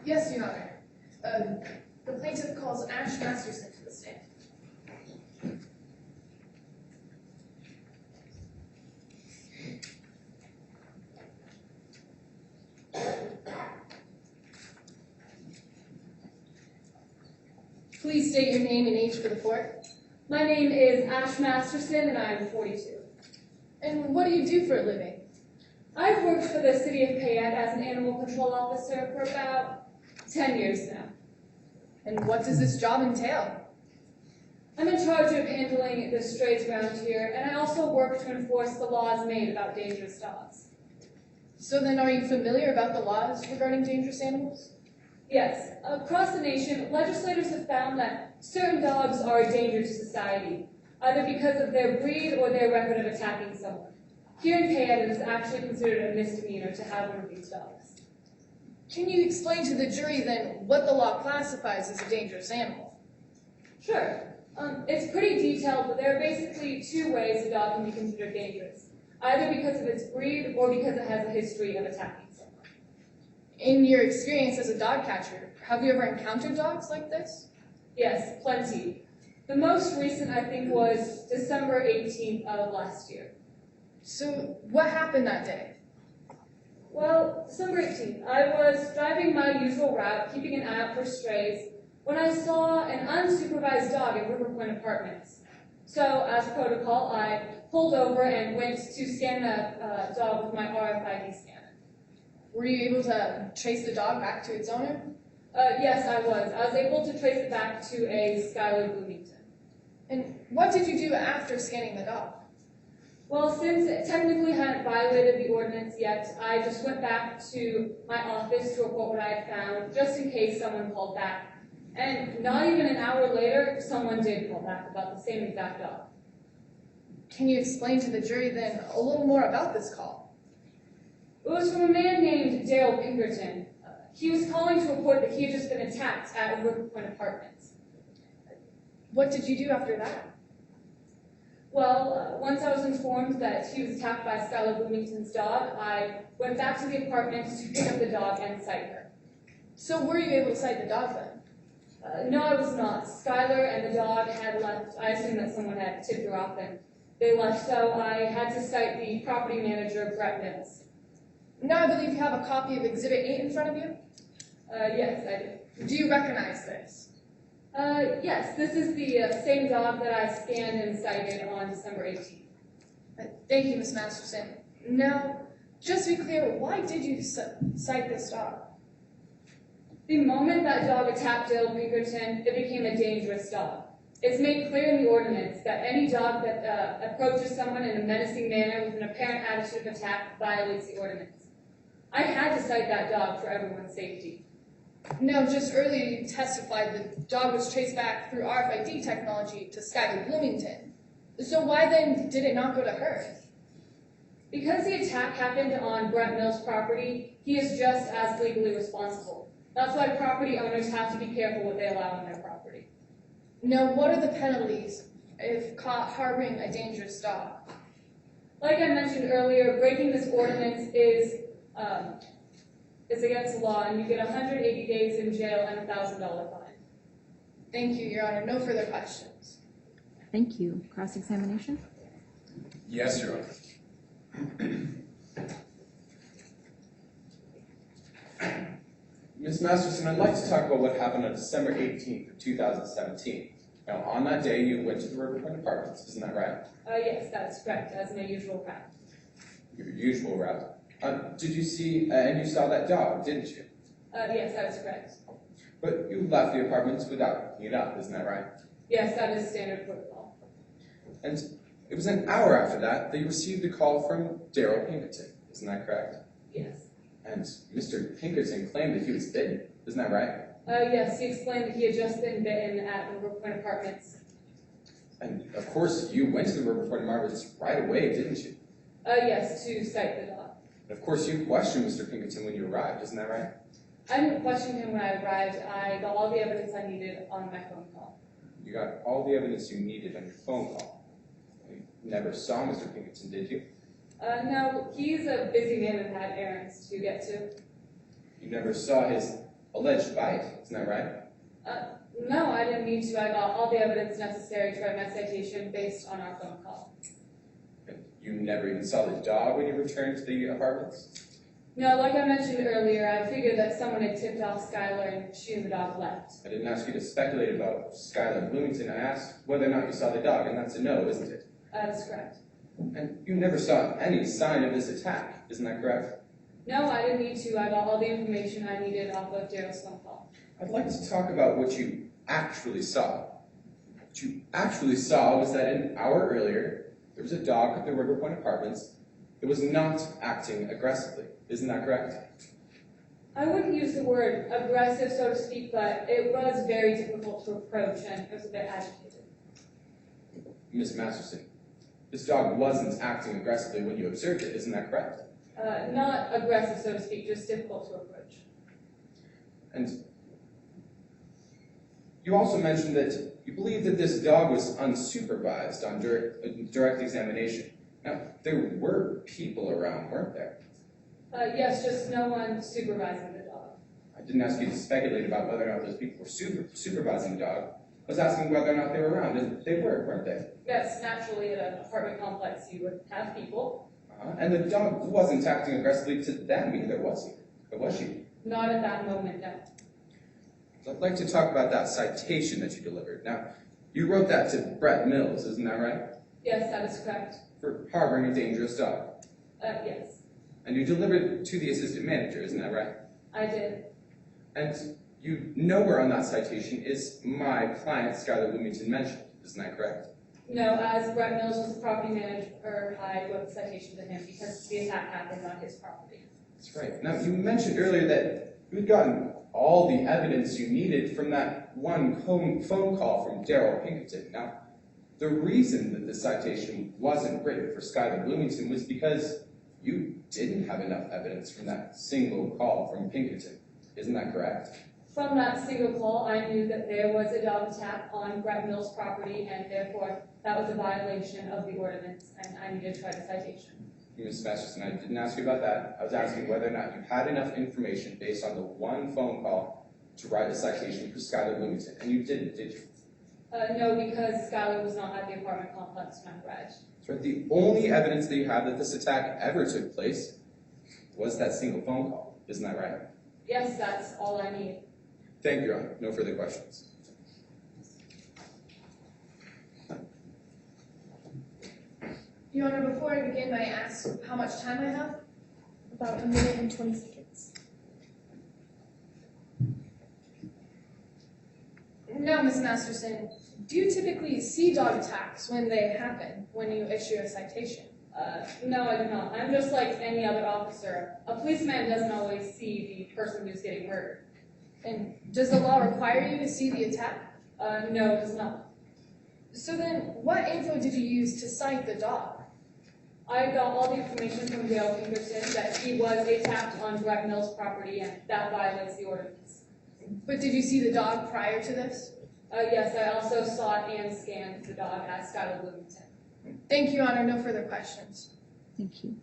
Yes, Your Honor. The plaintiff calls Ash Masterson to the stand. Please state your name and age for the court. My name is Ash Masterson, and I am 42. And what do you do for a living? I've worked for the City of Payette as an animal control officer for about 10 years now. And what does this job entail? I'm in charge of handling the strays around here, and I also work to enforce the laws made about dangerous dogs. So then are you familiar about the laws regarding dangerous animals? Yes, across the nation, legislators have found that certain dogs are a danger to society, either because of their breed or their record of attacking someone. Here in Payette, it is actually considered a misdemeanor to have one of these dogs. Can you explain to the jury then what the law classifies as a dangerous animal? Sure. It's pretty detailed, but there are basically two ways a dog can be considered dangerous, either because of its breed or because it has a history of attacking someone. In your experience as a dog catcher, have you ever encountered dogs like this? Yes, plenty. The most recent, I think, was December 18th of last year. So what happened that day? Well, December 18th, I was driving my usual route, keeping an eye out for strays, when I saw an unsupervised dog at River Point Apartments. So, as protocol, I pulled over and went to scan the dog with my RFID scanner. Were you able to trace the dog back to its owner? Yes, I was. I was able to trace it back to a Skylar Bloomington. And what did you do after scanning the dog? Well, since it technically hadn't violated the ordinance yet, I just went back to my office to report what I had found, just in case someone called back. And not even an hour later, someone did call back about the same exact dog. Can you explain to the jury then a little more about this call? It was from a man named Daryl Pinkerton. He was calling to report that he had just been attacked at River Point Apartments. What did you do after that? Well, once I was informed that he was attacked by Skylar Bloomington's dog, I went back to the apartment to pick up the dog and cite her. So were you able to cite the dog then? No, I was not. Skylar and the dog had left. I assumed that someone had tipped her off and they left, so I had to cite the property manager, Brett Mills. Now I believe you have a copy of Exhibit 8 in front of you. Yes, I do. Do you recognize this? Yes, this is the same dog that I scanned and cited on December 18th. Thank you, Ms. Masterson. Now, just to be clear, why did you cite this dog? The moment that dog attacked Dale Pinkerton, it became a dangerous dog. It's made clear in the ordinance that any dog that approaches someone in a menacing manner with an apparent attitude of attack violates the ordinance. I had to cite that dog for everyone's safety. Now, just earlier you testified the dog was traced back through RFID technology to Skylar Bloomington. So why then did it not go to her? Because the attack happened on Brett Mills' property, he is just as legally responsible. That's why property owners have to be careful what they allow on their property. Now, what are the penalties if caught harboring a dangerous dog? Like I mentioned earlier, breaking this ordinance is against the law, and you get 180 days in jail and a $1,000 fine. Thank you, Your Honor. No further questions. Thank you. Cross-examination? Yes, Your Honor. Ms. Masterson, I'd like to talk about what happened on December 18th of 2017. Now, on that day, you went to the River Point Apartments, isn't that right? Yes, that's correct, as my usual route. Your usual route. Did you see, and you saw that dog, didn't you? Yes, that is correct. But you left the apartments without picking it up, isn't that right? Yes, that is standard protocol. And it was an hour after that you received a call from Daryl Pinkerton, isn't that correct? Yes. And Mr. Pinkerton claimed that he was bitten, isn't that right? Yes, he explained that he had just been bitten at the River Point Apartments. And of course, you went to the River Point Apartments right away, didn't you? Yes, to cite the dog. And of course, you questioned Mr. Pinkerton when you arrived, isn't that right? I didn't question him when I arrived. I got all the evidence I needed on my phone call. You got all the evidence you needed on your phone call. You never saw Mr. Pinkerton, did you? No, he's a busy man and had errands to get to. You never saw his alleged bite, isn't that right? No, I didn't need to. I got all the evidence necessary to write my citation based on our phone call. And you never even saw the dog when you returned to the apartments? No, like I mentioned earlier, I figured that someone had tipped off Skylar and she and the dog left. I didn't ask you to speculate about Skylar Bloomington. I asked whether or not you saw the dog, and that's a no, isn't it? That's correct. And you never saw any sign of this attack, isn't that correct? No, I didn't need to. I got all the information I needed off of Daryl's phone call. I'd like to talk about what you actually saw. What you actually saw was that an hour earlier, there was a dog at the River Point Apartments that was not acting aggressively. Isn't that correct? I wouldn't use the word aggressive, so to speak, but it was very difficult to approach and it was a bit agitated. Miss Masterson, this dog wasn't acting aggressively when you observed it. Isn't that correct? Not aggressive, so to speak, just difficult to approach. And you also mentioned that you believe that this dog was unsupervised on direct examination. Now, there were people around, weren't there? Yes, just no one supervising the dog. I didn't ask you to speculate about whether or not those people were supervising the dog. I was asking whether or not they were around, and they were, weren't they? Yes, naturally, at an apartment complex, you would have people. And the dog wasn't acting aggressively to them either, was he? Or was she? Not at that moment, no. So I'd like to talk about that citation that you delivered. Now, you wrote that to Brett Mills, isn't that right? Yes, that is correct. For harboring a dangerous dog. Yes, And you delivered it to the assistant manager, isn't that right? I did. And you nowhere on that citation is my client, Skylar Bloomington, mentioned. Isn't that correct? No, as Brett Mills was the property manager, I wrote the citation to him because the attack happened on his property. That's right. Now, you mentioned earlier that you'd gotten all the evidence you needed from that one phone call from Daryl Pinkerton. Now, the reason that the citation wasn't written for Skylar Bloomington was because you didn't have enough evidence from that single call from Pinkerton. Isn't that correct? From that single call, I knew that there was a dog attack on Brett Mills' property, and therefore that was a violation of the ordinance, and I needed to write a citation. Ms. Masterson, I didn't ask you about that. I was asking whether or not you had enough information based on the one phone call to write a citation for Skylar Bloomington, and you didn't, did you? No, because Skylar was not at the apartment complex when I arrived. So the only evidence that you have that this attack ever took place was that single phone call. Isn't that right? Yes, that's all I need. Thank you, Your Honor. No further questions. Your Honor, before I begin, may I ask how much time I have? About 1:20 seconds. Now, Ms. Masterson, do you typically see dog attacks when they happen, when you issue a citation? No, I do not. I'm just like any other officer. A policeman doesn't always see the person who's getting murdered. And does the law require you to see the attack? No, it does not. So then, what info did you use to cite the dog? I got all the information from Dale Pinkerton that he was attacked on Brett Mills' property, and that violates the ordinance. But did you see the dog prior to this? Yes, I also saw and scanned the dog at Skylar Bloomington. Thank you, Your Honor. No further questions. Thank you.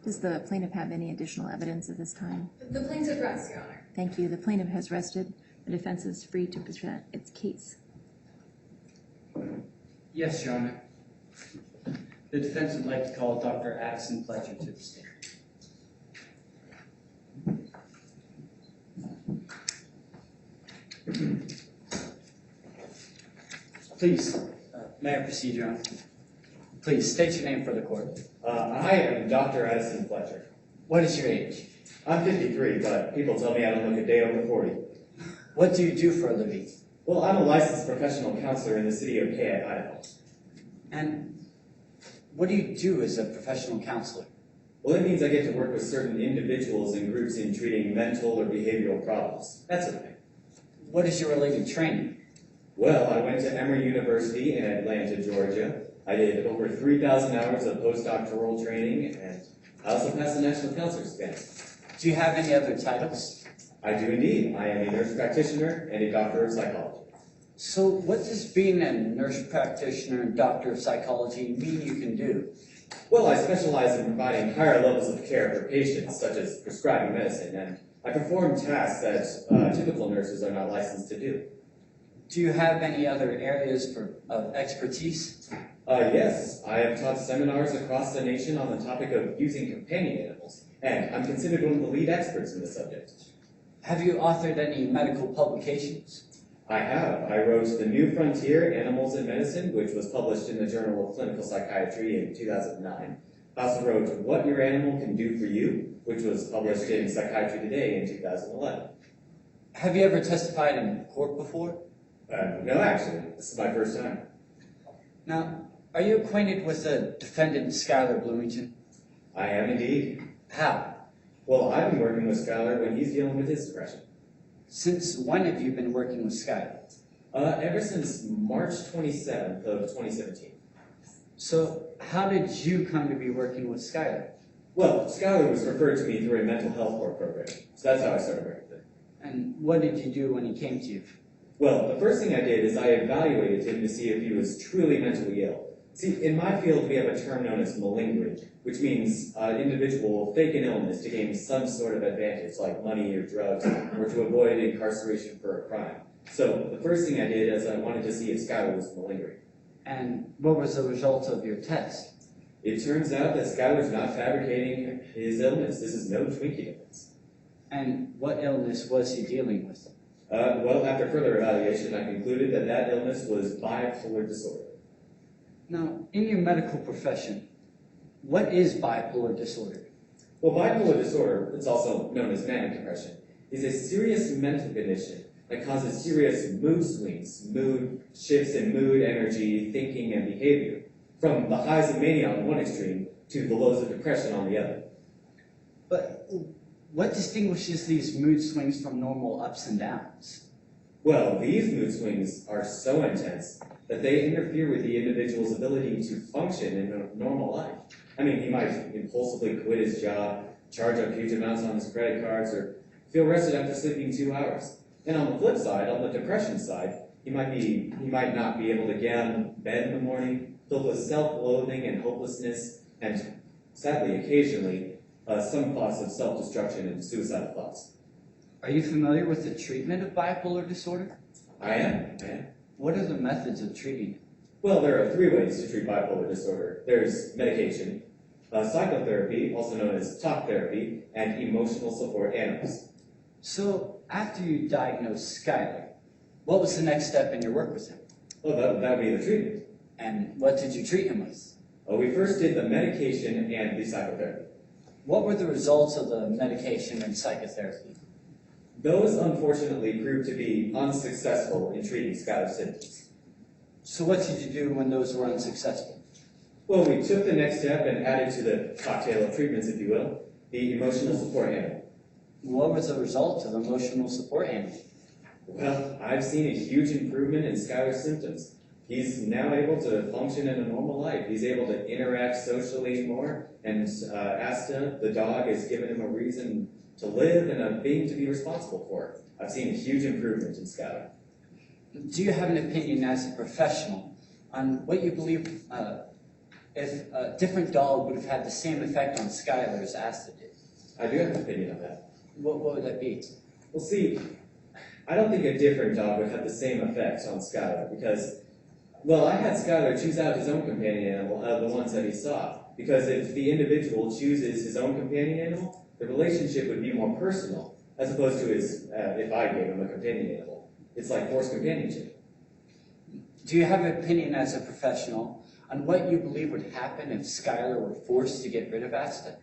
Does the plaintiff have any additional evidence at this time? The plaintiff rests, Your Honor. Thank you. The plaintiff has rested. The defense is free to present its case. Yes, Your Honor. The defense would like to call Dr. Addison Fletcher to the stand. Please, may I proceed, Your Honor? Please, state your name for the court. I am Dr. Addison Fletcher. What is your age? I'm 53, but people tell me I don't look a day over 40. What do you do for a living? Well, I'm a licensed professional counselor in the city of Payette, Idaho. And what do you do as a professional counselor? Well, it means I get to work with certain individuals and groups in treating mental or behavioral problems, that sort of thing. What is your related training? Well, I went to Emory University in Atlanta, Georgia. I did over 3,000 hours of postdoctoral training, and I also passed the National Counselor's Exam. Do you have any other titles? I do indeed. I am a nurse practitioner and a doctor of psychology. So what does being a nurse practitioner and doctor of psychology mean you can do? Well, I specialize in providing higher levels of care for patients, such as prescribing medicine, and I perform tasks that typical nurses are not licensed to do. Do you have any other areas of expertise? Yes, I have taught seminars across the nation on the topic of using companion animals, and I'm considered one of the lead experts in the subject. Have you authored any medical publications? I have. I wrote The New Frontier, Animals in Medicine, which was published in the Journal of Clinical Psychiatry in 2009. I also wrote What Your Animal Can Do For You, which was published in Psychiatry Today in 2011. Have you ever testified in court before? No, actually. This is my first time. Now, are you acquainted with the defendant, Skylar Bloomington? I am indeed. How? Well, I've been working with Skylar when he's dealing with his depression. Since when have you been working with Skylar? Ever since March 27th of 2017. So, how did you come to be working with Skylar? Well, Skylar was referred to me through a mental health work program, so that's how I started working with him. And what did you do when he came to you? Well, the first thing I did is I evaluated him to see if he was truly mentally ill. See, in my field, we have a term known as malingering, which means an individual will fake an illness to gain some sort of advantage, like money or drugs, or to avoid incarceration for a crime. So the first thing I did is I wanted to see if Skylar was malingering. And what was the result of your test? It turns out that Skylar's not fabricating his illness. This is no Twinkie illness. And what illness was he dealing with? Well, after further evaluation, I concluded that that illness was bipolar disorder. Now, in your medical profession, what is bipolar disorder? Well, bipolar disorder, it's also known as manic depression, is a serious mental condition that causes serious mood swings, mood shifts in mood, energy, thinking, and behavior, from the highs of mania on one extreme to the lows of depression on the other. But what distinguishes these mood swings from normal ups and downs? Well, these mood swings are so intense that they interfere with the individual's ability to function in a normal life. I mean, he might impulsively quit his job, charge up huge amounts on his credit cards, or feel rested after sleeping 2 hours. And on the flip side, on the depression side, he might not be able to get out of bed in the morning, filled with self-loathing and hopelessness, and sadly, occasionally, some thoughts of self-destruction and suicidal thoughts. Are you familiar with the treatment of bipolar disorder? I am. What are the methods of treating it? Well, there are 3 ways to treat bipolar disorder. There's medication, psychotherapy, also known as talk therapy, and emotional support animals. So, after you diagnosed Skylar, what was the next step in your work with him? Well, that would be the treatment. And what did you treat him with? We first did the medication and the psychotherapy. What were the results of the medication and psychotherapy? Those, unfortunately, proved to be unsuccessful in treating Skylar's symptoms. So what did you do when those were unsuccessful? Well, we took the next step and added to the cocktail of treatments, if you will, the emotional support animal. What was the result of emotional support animal? Well, I've seen a huge improvement in Skylar's symptoms. He's now able to function in a normal life. He's able to interact socially more, and Asta, the dog, has given him a reason to live and a being to be responsible for. I've seen a huge improvement in Skylar. Do you have an opinion as a professional on what you believe if a different dog would have had the same effect on Skylar as Asta did? I do have an opinion on that. What would that be? Well, see, I don't think a different dog would have the same effect on Skylar because, well, I had Skylar choose out his own companion animal out of the ones that he saw. Because if the individual chooses his own companion animal, the relationship would be more personal, as opposed to if I gave him a companion animal. It's like forced companionship. Do you have an opinion as a professional on what you believe would happen if Skylar were forced to get rid of Asta?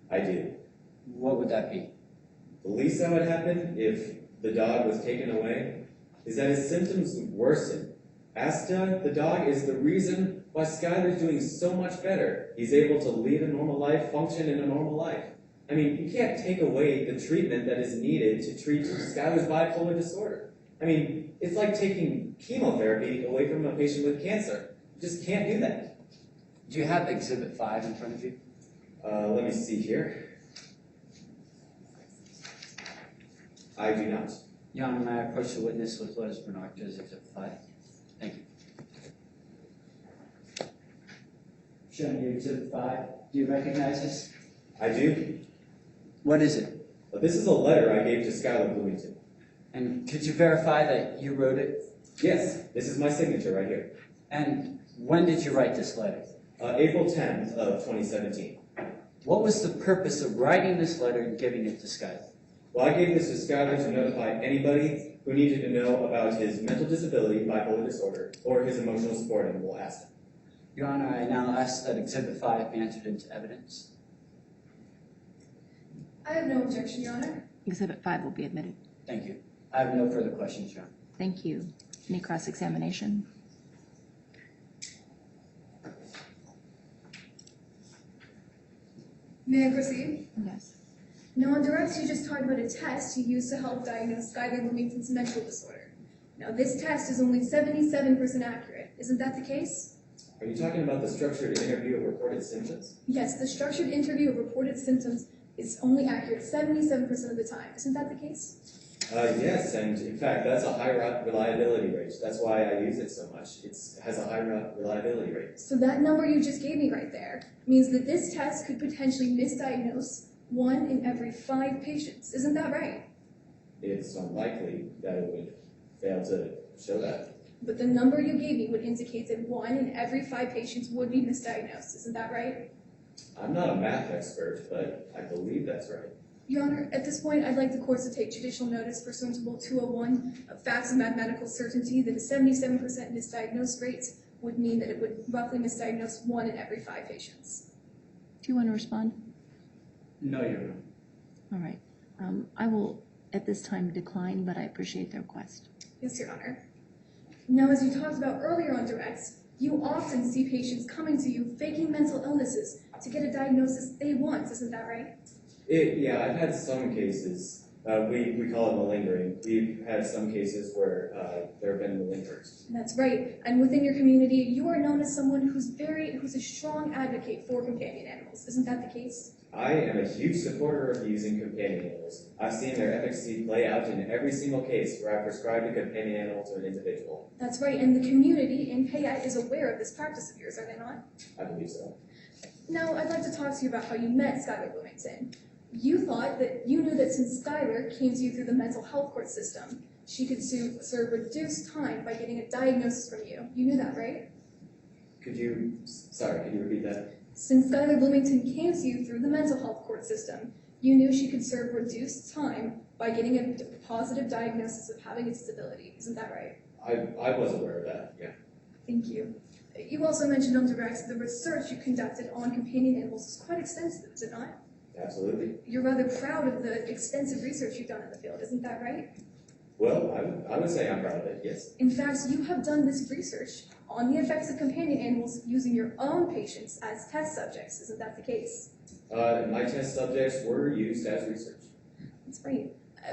I do. What would that be? The least that would happen if the dog was taken away is that his symptoms would worsen. Asta, the dog, is the reason why Skylar's doing so much better. He's able to lead a normal life, function in a normal life. I mean, you can't take away the treatment that is needed to treat Skylar's bipolar disorder. I mean, it's like taking chemotherapy away from a patient with cancer. You just can't do that. Do you have Exhibit 5 in front of you? Let me see here. I do not. Your Honor, may I approach the witness with what has been marked as Exhibit 5? Thank you. Showing you Exhibit 5. Do you recognize this? I do. What is it? This is a letter I gave to Skylar Bloomington. And could you verify that you wrote it? Yes, this is my signature right here. And when did you write this letter? April 10th of 2017. What was the purpose of writing this letter and giving it to Skylar? Well, I gave this to Skylar to notify anybody who needed to know about his mental disability, bipolar disorder, or his emotional support animal, Asta. Your Honor, I now ask that Exhibit 5 be entered into evidence. I have no objection, Your Honor. Exhibit 5 will be admitted. Thank you. I have no further questions, Your Honor. Thank you. Any cross-examination? May I proceed? Yes. Now, on direct, you just talked about a test you used to help diagnose Skylar Bloomington's mental disorder. Now, this test is only 77% accurate. Isn't that the case? Are you talking about the structured interview of reported symptoms? Yes, the structured interview of reported symptoms is only accurate 77% of the time. Isn't that the case? Yes, and in fact, that's a high reliability rate. That's why I use it so much. It has a high reliability rate. So that number you just gave me right there means that this test could potentially misdiagnose 1 in every 5 patients. Isn't that right? It's unlikely that it would fail to show that. But the number you gave me would indicate that 1 in every 5 patients would be misdiagnosed. Isn't that right? I'm not a math expert, but I believe that's right. Your Honor, at this point, I'd like the courts to take judicial notice pursuant to Rule 201 of facts of mathematical certainty that a 77% misdiagnosed rate would mean that it would roughly misdiagnose 1 in every 5 patients. Do you want to respond? No, Your Honor. All right. I will, at this time, decline, but I appreciate the request. Yes, Your Honor. Now, as you talked about earlier on directs, you often see patients coming to you faking mental illnesses to get a diagnosis they want. Isn't that right? Yeah, I've had some cases We call it malingering. We've had some cases where there have been malingerers. That's right. And within your community, you are known as someone who's a strong advocate for companion animals. Isn't that the case? I am a huge supporter of using companion animals. I've seen their efficacy play out in every single case where I prescribed a companion animal to an individual. That's right. And the community in Payette is aware of this practice of yours, are they not? I believe so. Now, I'd like to talk to you about how you met Skylar Bloomington. You knew that since Skylar came to you through the mental health court system, she could serve reduced time by getting a diagnosis from you. You knew that, right? Could you repeat that? Since Skylar Bloomington came to you through the mental health court system, you knew she could serve reduced time by getting a positive diagnosis of having a disability. Isn't that right? I was aware of that, yeah. Thank you. You also mentioned on Direct the research you conducted on companion animals is quite extensive, is it not? Absolutely. You're rather proud of the extensive research you've done in the field, isn't that right? Well, I would say I'm proud of it, yes. In fact, you have done this research on the effects of companion animals using your own patients as test subjects. Isn't that the case? My test subjects were used as research. That's right.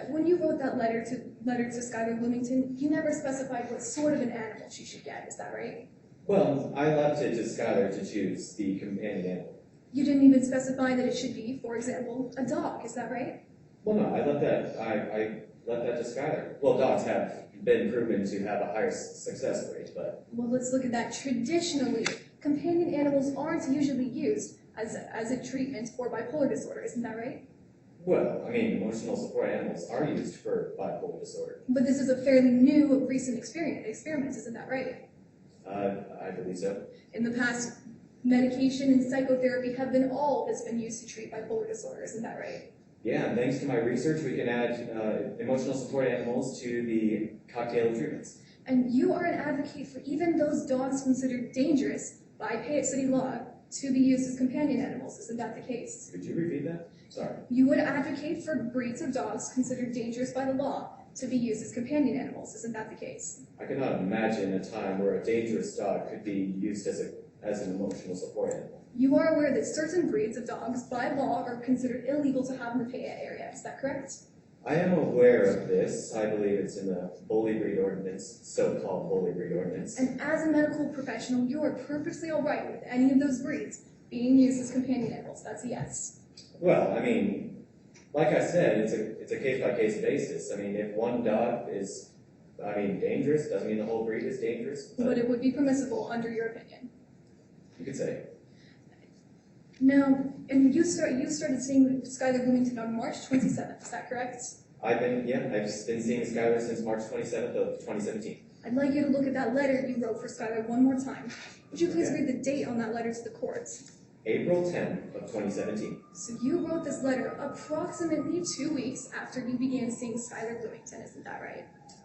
When you wrote that letter to Skylar Bloomington, you never specified what sort of an animal she should get. Is that right? Well, I left it to Skylar to choose the companion animal. You didn't even specify that it should be, for example, a dog. Is that right? Well, no, I left that to Skylar. Well, dogs have been proven to have a higher success rate, but... Well, let's look at that. Traditionally, companion animals aren't usually used as a treatment for bipolar disorder. Isn't that right? Well, I mean, emotional support animals are used for bipolar disorder. But this is a fairly new, recent experiment, isn't that right? I believe so. In the past, medication and psychotherapy have been all that's been used to treat bipolar disorder. Isn't that right? Yeah, and thanks to my research, we can add emotional support animals to the cocktail of treatments. And you are an advocate for even those dogs considered dangerous by Payette City law to be used as companion animals. Isn't that the case? Could you repeat that? Sorry. You would advocate for breeds of dogs considered dangerous by the law to be used as companion animals. Isn't that the case? I cannot imagine a time where a dangerous dog could be used as an emotional support animal. You are aware that certain breeds of dogs by law are considered illegal to have in the Payette area. Is that correct? I am aware of this. I believe it's in the bully breed ordinance, so-called bully breed ordinance. And as a medical professional, you are perfectly all right with any of those breeds being used as companion animals. That's a yes. Well, I mean, like I said, it's a case-by-case basis. I mean, if one dog is, dangerous, doesn't mean the whole breed is dangerous. But it would be permissible under your opinion. You could say. Now, and you started seeing Skylar Bloomington on March 27th. Is that correct? I've been seeing Skylar since March 27th of 2017. I'd like you to look at that letter you wrote for Skylar one more time. Would you please read the date on that letter to the court? April 10th of 2017. So you wrote this letter approximately 2 weeks after you began seeing Skylar Bloomington, isn't that right?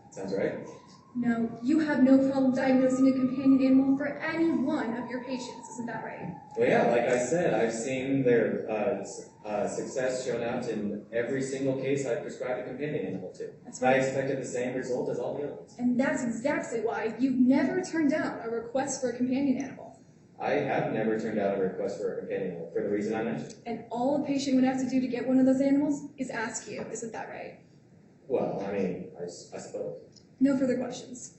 Sounds right. Now, you have no problem diagnosing a companion animal for any one of your patients, isn't that right? Well, yeah, like I said, I've seen their success shown out in every single case I've prescribed a companion animal to. That's right. I expected the same result as all the other ones. And that's exactly why you've never turned down a request for a companion animal. I have never turned down a request for a companion animal for the reason I mentioned. And all a patient would have to do to get one of those animals is ask you, isn't that right? Well, I suppose. No further questions.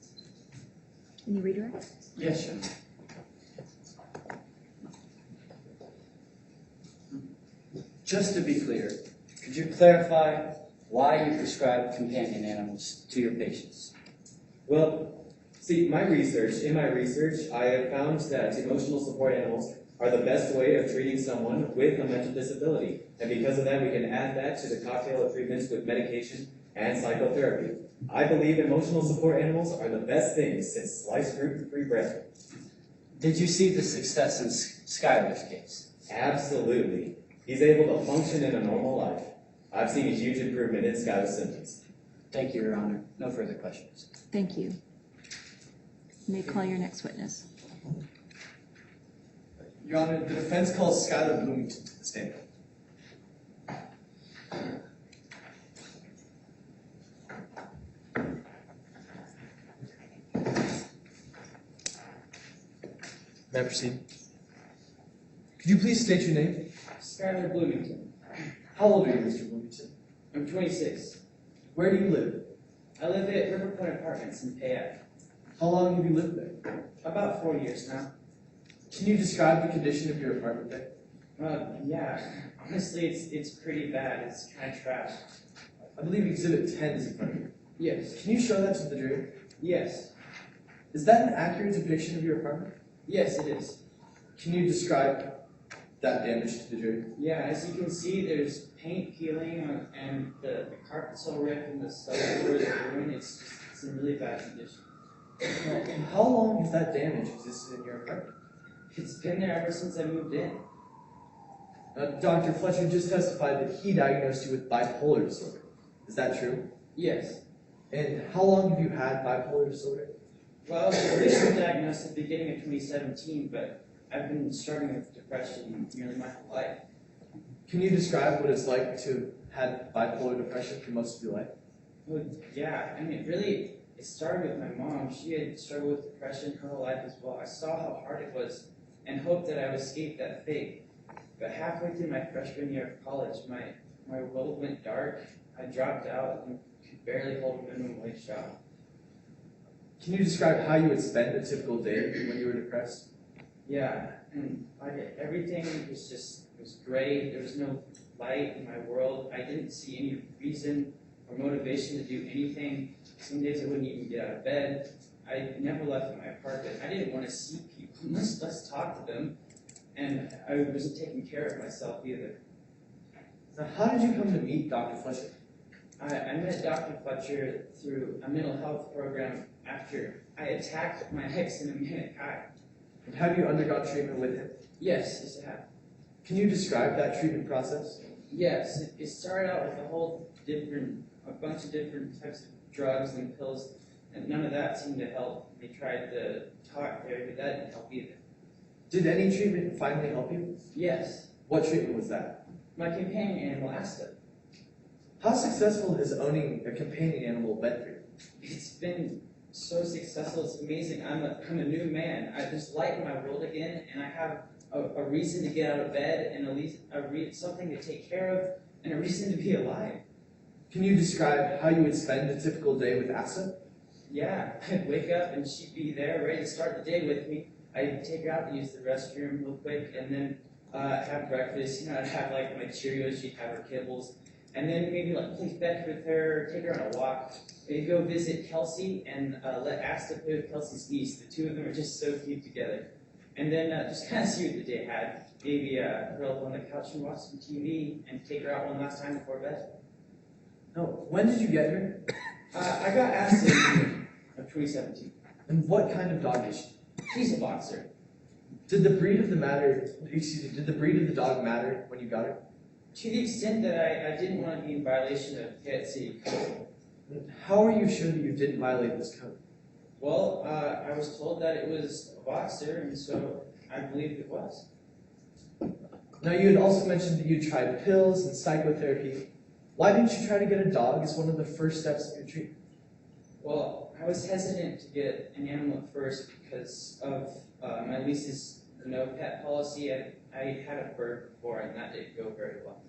Can you redirect? Yes, sure. Just to be clear, could you clarify why you prescribe companion animals to your patients? Well, see, in my research, I have found that emotional support animals are the best way of treating someone with a mental disability. And because of that, we can add that to the cocktail of treatments with medication and psychotherapy. I believe emotional support animals are the best things since sliced fruit-free bread. Did you see the success in Skylar's case? Absolutely. He's able to function in a normal life. I've seen a huge improvement in Skylar's symptoms. Thank you, Your Honor. No further questions. Thank you. You may call your next witness. Your Honor, the defense calls Skylar Bloomington to the stand. May I proceed? Could you please state your name? Skylar Bloomington. How old are you, Mr. Bloomington? I'm 26. Where do you live? I live at River Point Apartments in Payette. How long have you lived there? About 4 years now. Can you describe the condition of your apartment there? Yeah. Honestly, it's pretty bad. It's kind of trashed. I believe Exhibit 10 is in front of you. Yes. Can you show that to the jury? Yes. Is that an accurate depiction of your apartment? Yes, it is. Can you describe that damage to the jury? Yeah, as you can see, there's paint peeling and the carpet's all ripped and the stuff floors are ruined. It's in really bad condition. And how long has that damage existed in your apartment? It's been there ever since I moved in. Dr. Fletcher just testified that he diagnosed you with bipolar disorder. Is that true? Yes. And how long have you had bipolar disorder? Well, I was officially diagnosed at the beginning of 2017, but I've been struggling with depression nearly my whole life. Can you describe what it's like to have had bipolar depression for most of your life? Well, yeah, I mean, really, it started with my mom. She had struggled with depression her whole life as well. I saw how hard it was and hoped that I would escape that fate. But halfway through my freshman year of college, my world went dark. I dropped out and could barely hold a minimum wage job. Can you describe how you would spend a typical day when you were depressed? Yeah, and everything was gray. There was no light in my world. I didn't see any reason or motivation to do anything. Some days I wouldn't even get out of bed. I never left my apartment. I didn't want to see people, let's talk to them. And I wasn't taking care of myself either. Now, how did you come to meet Dr. Fletcher? I met Dr. Fletcher through a mental health program after I attacked my ex in a manic high. And have you undergone treatment with him? Yes, I have. Can you describe that treatment process? Yes, it started out with a bunch of different types of drugs and pills, and none of that seemed to help. They tried the talk therapy, but that didn't help either. Did any treatment finally help you? Yes, What treatment was that? my companion animal Asta. How successful has owning a companion animal been for you? It's been so successful, it's amazing. I'm a new man. There's light in my world again, and I have a reason to get out of bed, and something to take care of, and a reason to be alive. Can you describe how you would spend a typical day with Asa? Yeah, I'd wake up and she'd be there ready to start the day with me. I'd take her out to use the restroom real quick and then have breakfast. You know, I'd have like my Cheerios, she'd have her kibbles. And then maybe like play fetch with her, take her on a walk. Maybe go visit Kelsey and let Asta play with Kelsey's niece. The two of them are just so cute together. And then just kind of see what the day had. Maybe curl up on the couch and watch some TV and take her out one last time before bed. No. When did you get her? I got Asta in June of 2017. And what kind of dog is she? She's a boxer. Did the breed of the dog matter when you got her? To the extent that I didn't want to be in violation of Payette City Code. How are you sure that you didn't violate this code? Well, I was told that it was a boxer, and so I believed it was. Now, you had also mentioned that you tried pills and psychotherapy. Why didn't you try to get a dog as one of the first steps in your treatment? Well, I was hesitant to get an animal at first because of my lease's no pet policy. I had a bird before, and that didn't go very well.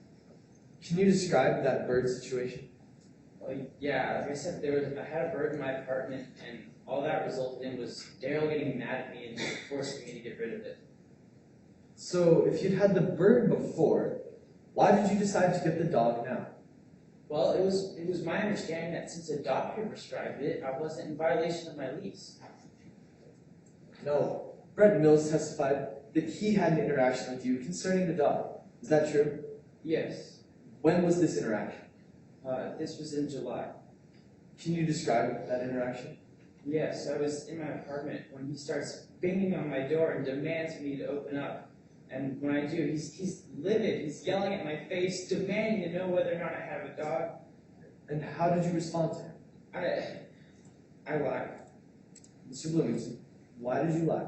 Can you describe that bird situation? Well, yeah, like I said, I had a bird in my apartment, and all that resulted in was Daryl getting mad at me and forcing me to get rid of it. So, if you'd had the bird before, why did you decide to get the dog now? Well, it was my understanding that since a doctor prescribed it, I wasn't in violation of my lease. No. Brett Mills testified that he had an interaction with you concerning the dog. Is that true? Yes. When was this interaction? This was in July. Can you describe that interaction? Yes, I was in my apartment when he starts banging on my door and demands me to open up. And when I do, he's livid. He's yelling at my face, demanding to know whether or not I have a dog. And how did you respond to him? I lied. Mr. Bloomington, why did you lie?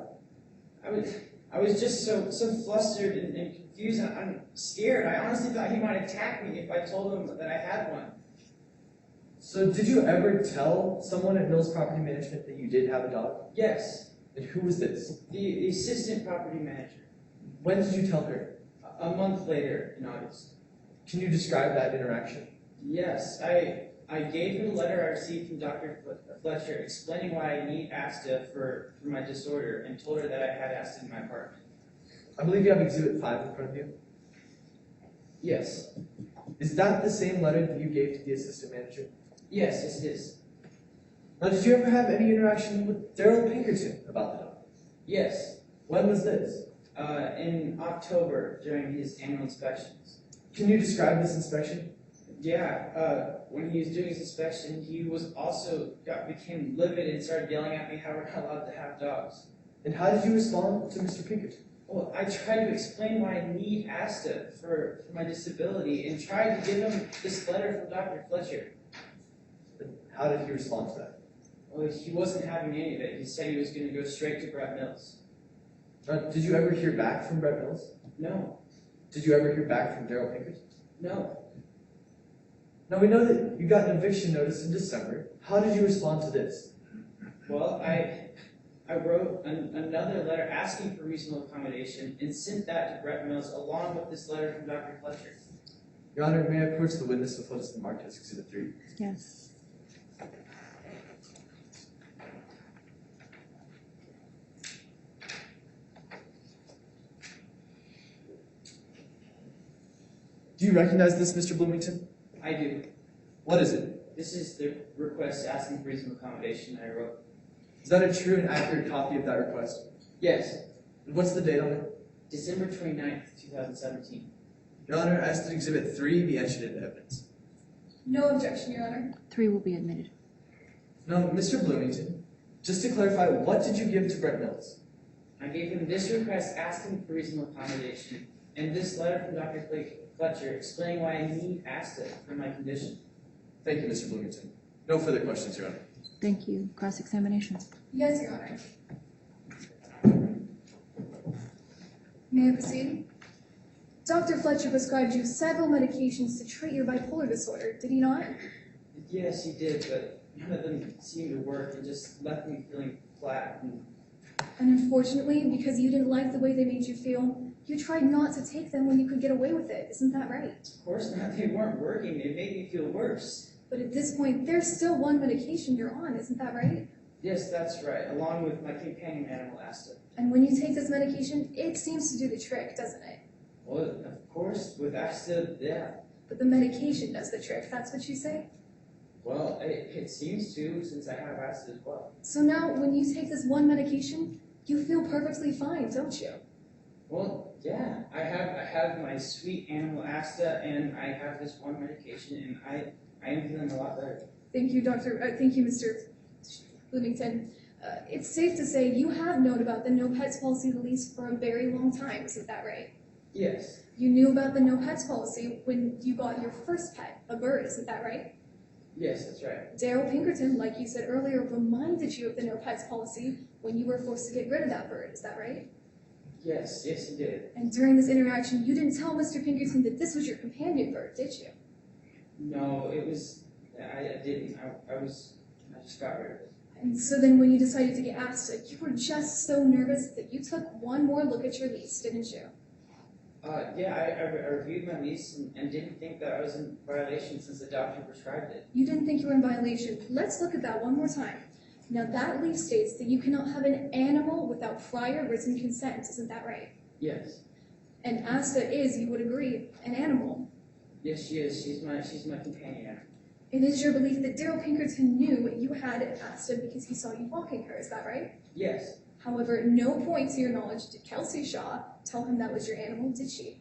I was just so flustered and confused. I'm scared. I honestly thought he might attack me if I told him that I had one. So did you ever tell someone at Mills Property Management that you did have a dog? Yes. And who was this? The assistant property manager. When did you tell her? A month later in August. Can you describe that interaction? Yes, I gave him the letter I received from Dr. Fletcher explaining why I need Asta for my disorder and told her that I had Asta in my apartment. I believe you have Exhibit 5 in front of you. Yes. Is that the same letter that you gave to the assistant manager? Yes, it is. Now, did you ever have any interaction with Daryl Pinkerton about the dog? Yes. When was this? In October during his annual inspections. Can you describe this inspection? Yeah, when he was doing his inspection, he was also became livid and started yelling at me how we're not allowed to have dogs. And how did you respond to Mr. Pinkerton? Well, I tried to explain why I need Asta for my disability and tried to give him this letter from Dr. Fletcher. And how did he respond to that? Well, he wasn't having any of it. He said he was going to go straight to Brett Mills. Did you ever hear back from Brett Mills? No. Did you ever hear back from Daryl Pinkerton? No. Now, we know that you got an eviction notice in December. How did you respond to this? Well, I wrote another letter asking for reasonable accommodation and sent that to Brett Mills along with this letter from Dr. Fletcher. Your Honor, may I approach the witness with what has been marked as Exhibit 3? Yes. Do you recognize this, Mr. Bloomington? I do. What is it? This is the request asking for reasonable accommodation I wrote. Is that a true and accurate copy of that request? Yes. And what's the date on it? December 29th, 2017. Your Honor, I ask that Exhibit 3 be entered into evidence. No objection, Your Honor. 3 will be admitted. Now, Mr. Bloomington, just to clarify, what did you give to Brett Mills? I gave him this request asking for reasonable accommodation and this letter from Dr. Fletcher explaining why I need Asta for my condition. Thank you, Mr. Bloomington. No further questions, Your Honor. Thank you. Cross-examination. Yes, Your Honor. May I proceed? Dr. Fletcher prescribed you several medications to treat your bipolar disorder, did he not? Yes, he did, but none of them seemed to work and just left me feeling flat. And unfortunately, because you didn't like the way they made you feel, you tried not to take them when you could get away with it. Isn't that right? Of course not. They weren't working. They made me feel worse. But at this point, there's still one medication you're on. Isn't that right? Yes, that's right, along with my companion animal, Asta. And when you take this medication, it seems to do the trick, doesn't it? Well, of course, with Asta, yeah. But the medication does the trick. That's what you say? Well, it seems to, since I have Asta as well. So now, when you take this one medication, you feel perfectly fine, don't you? Well, yeah. I have my sweet animal Asta, and I have this one medication, and I am feeling a lot better. Thank you, thank you, Mr. Bloomington. It's safe to say you have known about the no pets policy at least for a very long time, isn't that right? Yes. You knew about the no pets policy when you got your first pet, a bird, isn't that right? Yes, that's right. Daryl Pinkerton, like you said earlier, reminded you of the no pets policy when you were forced to get rid of that bird, is that right? Yes, he did. And during this interaction, you didn't tell Mr. Pinkerton that this was your companion bird, did you? No, it was, I didn't. I just got rid of it. And so then when you decided to get Asta, you were just so nervous that you took one more look at your lease, didn't you? Yeah, I reviewed my lease and didn't think that I was in violation since the doctor prescribed it. You didn't think you were in violation. Let's look at that one more time. Now that lease states that you cannot have an animal without prior written consent, isn't that right? Yes. And Asta is, you would agree, an animal. Yes, she is. She's my companion animal. It is your belief that Daryl Pinkerton knew you had Asta because he saw you walking her, is that right? Yes. However, at no point to your knowledge did Kelsey Shaw tell him that was your animal, did she?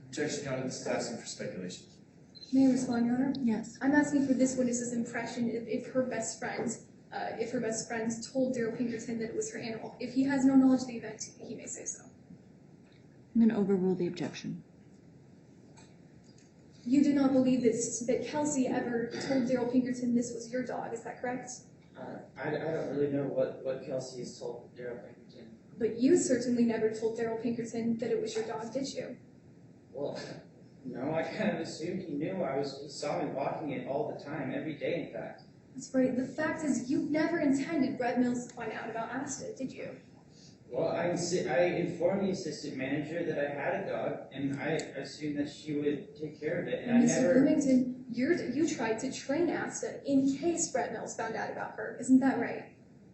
Objection, Your Honor. This is asking for speculation. May I respond, Your Honor? Yes. I'm asking for this witness's impression if her best friend told Daryl Pinkerton that it was her animal. If he has no knowledge of the event, he may say so. I'm going to overrule the objection. You do not believe that Kelsey ever told Daryl Pinkerton this was your dog, is that correct? I don't really know what Kelsey has told Daryl Pinkerton. But you certainly never told Daryl Pinkerton that it was your dog, did you? Well, no, I kind of assumed he knew. He saw me walking it all the time, every day, in fact. That's right. The fact is, you never intended Brett Mills to find out about Asta, did you? Well, I informed the assistant manager that I had a dog, and I assumed that she would take care of it, and I Mr. never. Bloomington, you tried to train Asta in case Brett Mills found out about her. Isn't that right?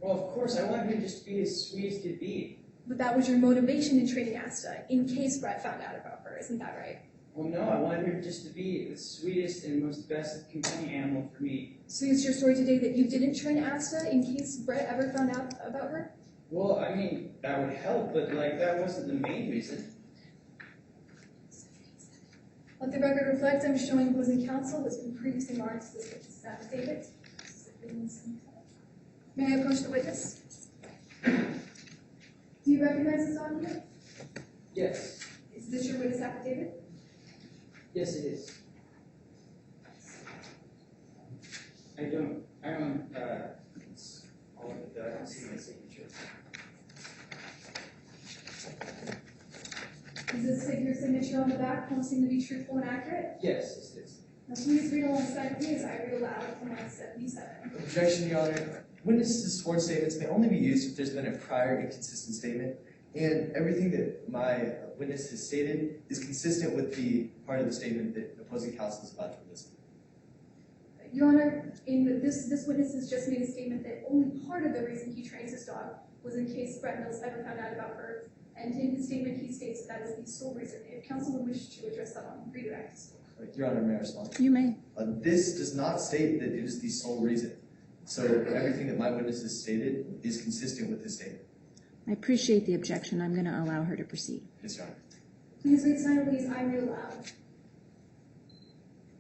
Well, of course, I wanted her just to be as sweet as could be. But that was your motivation in training Asta in case Brett found out about her. Isn't that right? Well, no, I wanted her just to be the sweetest and most best companion animal for me. So is your story today that you didn't train Asta in case Brett ever found out about her? Well, I mean, that would help, but like that wasn't the main reason. Let the record reflect, I'm showing opposing counsel what's been previously marked as this witness affidavit. May I approach the witness? Do you recognize this document? Yes, Is this your witness affidavit? yes, it is. I don't, it's all of it, I don't see my signature. Does this your signature on the back don't seem to be truthful and accurate? Yes, it is. Now please read alongside with me as I read aloud from line 77. Objection, Your Honor. Witnesses' sworn statements may only be used if there's been a prior inconsistent statement, and everything that my witness has stated is consistent with the part of the statement that opposing counsel is about to listen. Your Honor, this witness has just made a statement that only part of the reason he trains his dog was in case Brett Mills ever found out about her. And in his statement, he states that is the sole reason. If counsel would wish to address that on redirect. Your Honor, may I respond? You may. This does not state that it is the sole reason. So everything that my witness has stated is consistent with his statement. I appreciate the objection. I'm going to allow her to proceed. Yes, Your Honor. Please read silently as I read aloud.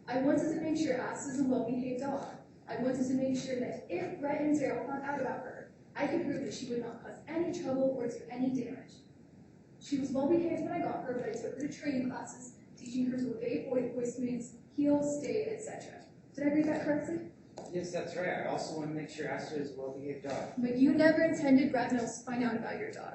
I wanted to make sure Asta is a well-behaved dog. I wanted to make sure that if Brett and Daryl found out about her, I could prove that she would not cause any trouble or do any damage. She was well-behaved when I got her, but I took her to training classes, teaching her to obey voice commands, heel, stay, etc. Did I read that correctly? Yes, that's right. I also want to make sure Asta is a well-behaved dog. But you never intended Brett Mills to find out about your dog.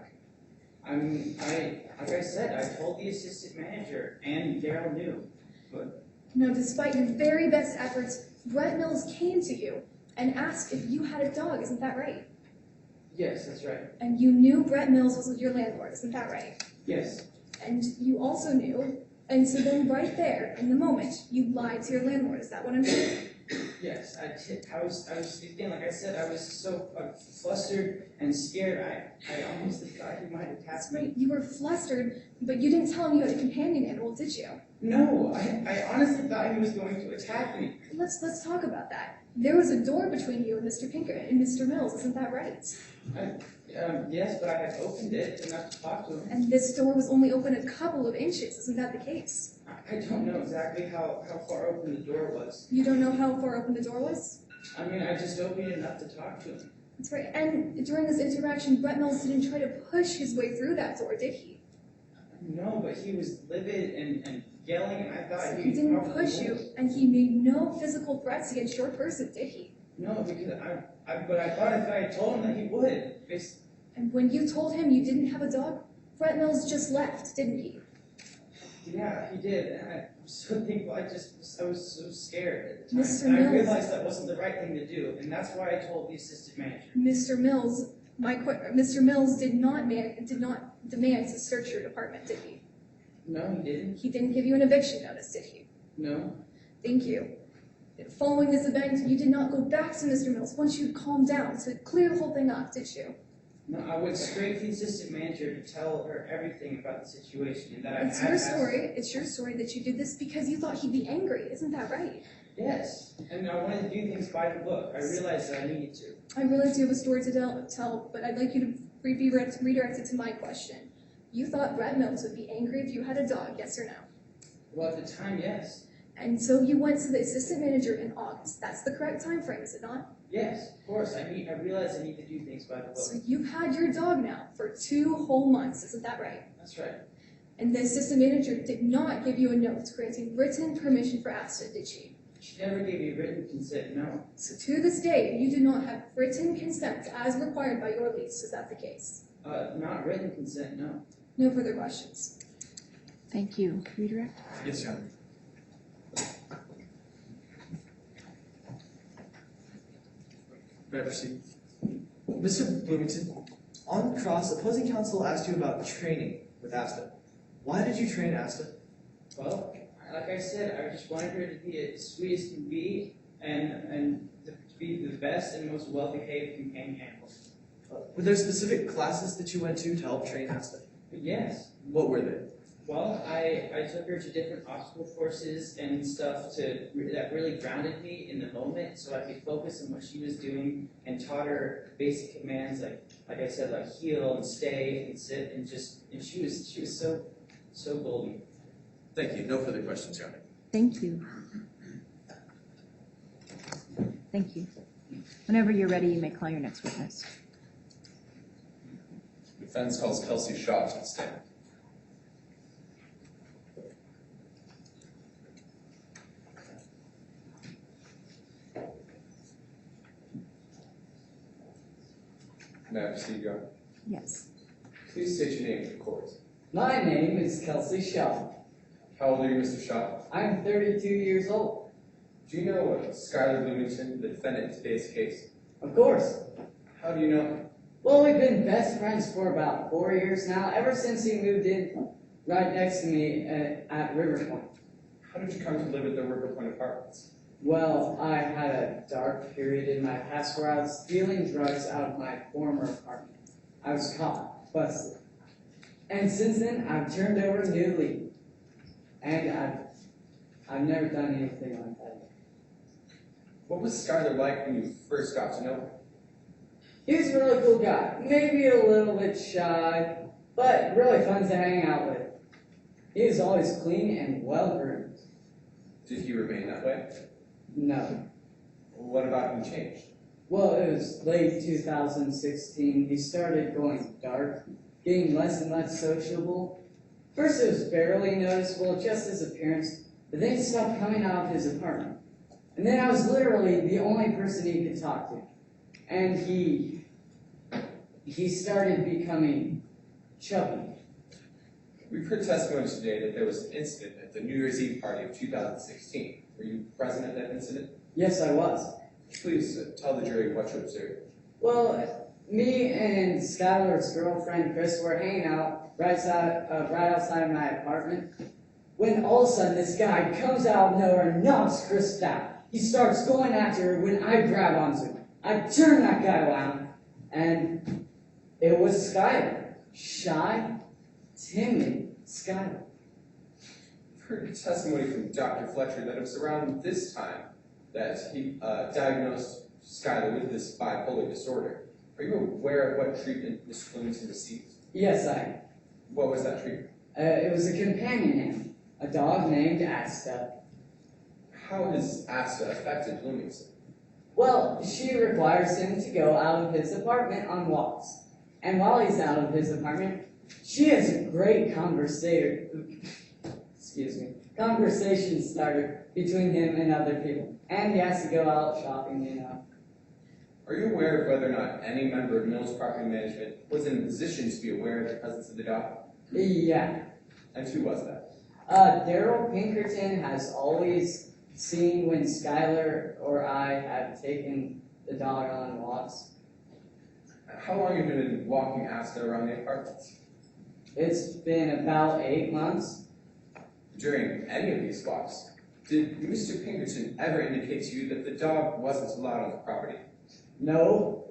I mean, like I said, I told the assistant manager, and Daryl knew, but No, despite your very best efforts, Brett Mills came to you and asked if you had a dog. Isn't that right? yes, that's right. And you knew Brett Mills was your landlord. Isn't that right? Yes, And you also knew, and so then right there, in the moment, you lied to your landlord. Is that what I'm saying? yes, I did. I was again, like I said, I was so flustered and scared. I almost thought he might attack That's me. right. You were flustered, but you didn't tell him you had a companion animal, did you? No, I honestly thought he was going to attack me. Let's talk about that. There was a door between you and Mr. Pinker and Mr. Mills. Isn't that right? Yes, but I had opened it enough to talk to him. And this door was only open a couple of inches. Isn't that the case? I don't know exactly how far open the door was. You don't know how far open the door was? I mean, I just opened it enough to talk to him. That's right. And during this interaction, Brett Mills didn't try to push his way through that door, did he? No, but he was livid and yelling, and I thought He didn't probably push you, would. and he made no physical threats against your person, did he? No, because but I thought if I had told him that he would. And when you told him you didn't have a dog, Brett Mills just left, didn't he? Yeah, he did. And I'm so thankful. I was so scared at the time. Mr. And I Mills. realized that wasn't the right thing to do, and that's why I told the assistant manager. Mr. Mills did not demand to search your department, did he? No, he didn't. He didn't give you an eviction notice, did he? No. Thank you. Following this event, you did not go back to Mr. Mills once you'd calmed down to clear the whole thing up, did you? No, I went straight to the assistant manager to tell her everything about the situation and that I It's had your asked- story. It's your story that you did this because you thought he'd be angry. Isn't that right? Yes, and I wanted to do things by the book. I realized that I needed to. I realize you have a story to tell, but I'd like you to be redirected to my question. You thought Brett Mills would be angry if you had a dog, yes or no? Well, at the time, yes. And so you went to the assistant manager in August. That's the correct time frame, is it not? Yes, of course. I realized I need to do things by the book. So you've had your dog now for 2 whole months, isn't that right? That's right. And the assistant manager did not give you a note granting written permission for Asta, did she? She never gave me written consent, no. So to this day, you do not have written consent as required by your lease. Is that the case? Not written consent, no. No further questions. Thank you. Redirect? Yes, Your Honor. May I proceed? Mr. Bloomington, On the cross, opposing counsel asked you about training with Asta. Why did you train Asta? Well, like I said, I just wanted her to be as sweet as can be and to be the best and most well-behaved companion animal. Were there specific classes that you went to help train Asta? But yes. What were they? Well, I took her to different obstacle courses and stuff that really grounded me in the moment so I could focus on what she was doing and taught her basic commands like I said, like heel and stay and sit and she was so golden. Thank you. No further questions, Your Honor. Thank you. Thank you. Whenever you're ready, you may call your next witness. Defense calls Kelsey Shaw to the stand. May I proceed, Your Honor? Yes. Please state your name for the court. My name is Kelsey Shaw. How old are you, Mr. Shaw? I'm 32 years old. Do you know Skylar Bloomington, the defendant in today's case? Of course. How do you know him? Well, we've been best friends for about 4 years now, ever since he moved in right next to me at River Point. How did you come to live at the River Point Apartments? Well, I had a dark period in my past where I was stealing drugs out of my former apartment. I was caught, busted. And since then, I've turned over a new leaf. And I've never done anything like that. What was Skylar like when you first got to know him? He was a really cool guy. Maybe a little bit shy, but really fun to hang out with. He was always clean and well-groomed. Did he remain that way? No. What about him changed? Well, it was late 2016. He started going dark, getting less and less sociable. First, it was barely noticeable, just his appearance, but then he stopped coming out of his apartment. And then I was literally the only person he could talk to. And he started becoming chubby. We've heard testimony today that there was an incident at the New Year's Eve party of 2016. Were you present at that incident? Yes, I was. Please tell the jury what you observed. Well, me and Skylar's girlfriend, Chris, were hanging out right outside of my apartment, when all of a sudden this guy comes out of nowhere and knocks Chris down. He starts going after her when I grab onto him. I turn that guy around, and it was Skylar. Shy, timid Skylar. We've heard testimony from Dr. Fletcher that it was around this time that he diagnosed Skylar with this bipolar disorder. Are you aware of what treatment Mr. Bloomington received? Yes, I am. What was that treatment? It was a companion animal, a dog named Asta. How has Asta affected Bloomington? Well, she requires him to go out of his apartment on walks. And while he's out of his apartment, she is a great conversation starter between him and other people. And he has to go out shopping, you know. Are you aware of whether or not any member of Mills Property Management was in a position to be aware of the presence of the dog? Yeah. And who was that? Daryl Pinkerton has always seen when Skylar or I have taken the dog on walks. How long have you been walking Asta around the apartments? It's been about 8 months. During any of these walks, did Mr. Pinkerton ever indicate to you that the dog wasn't allowed on the property? No.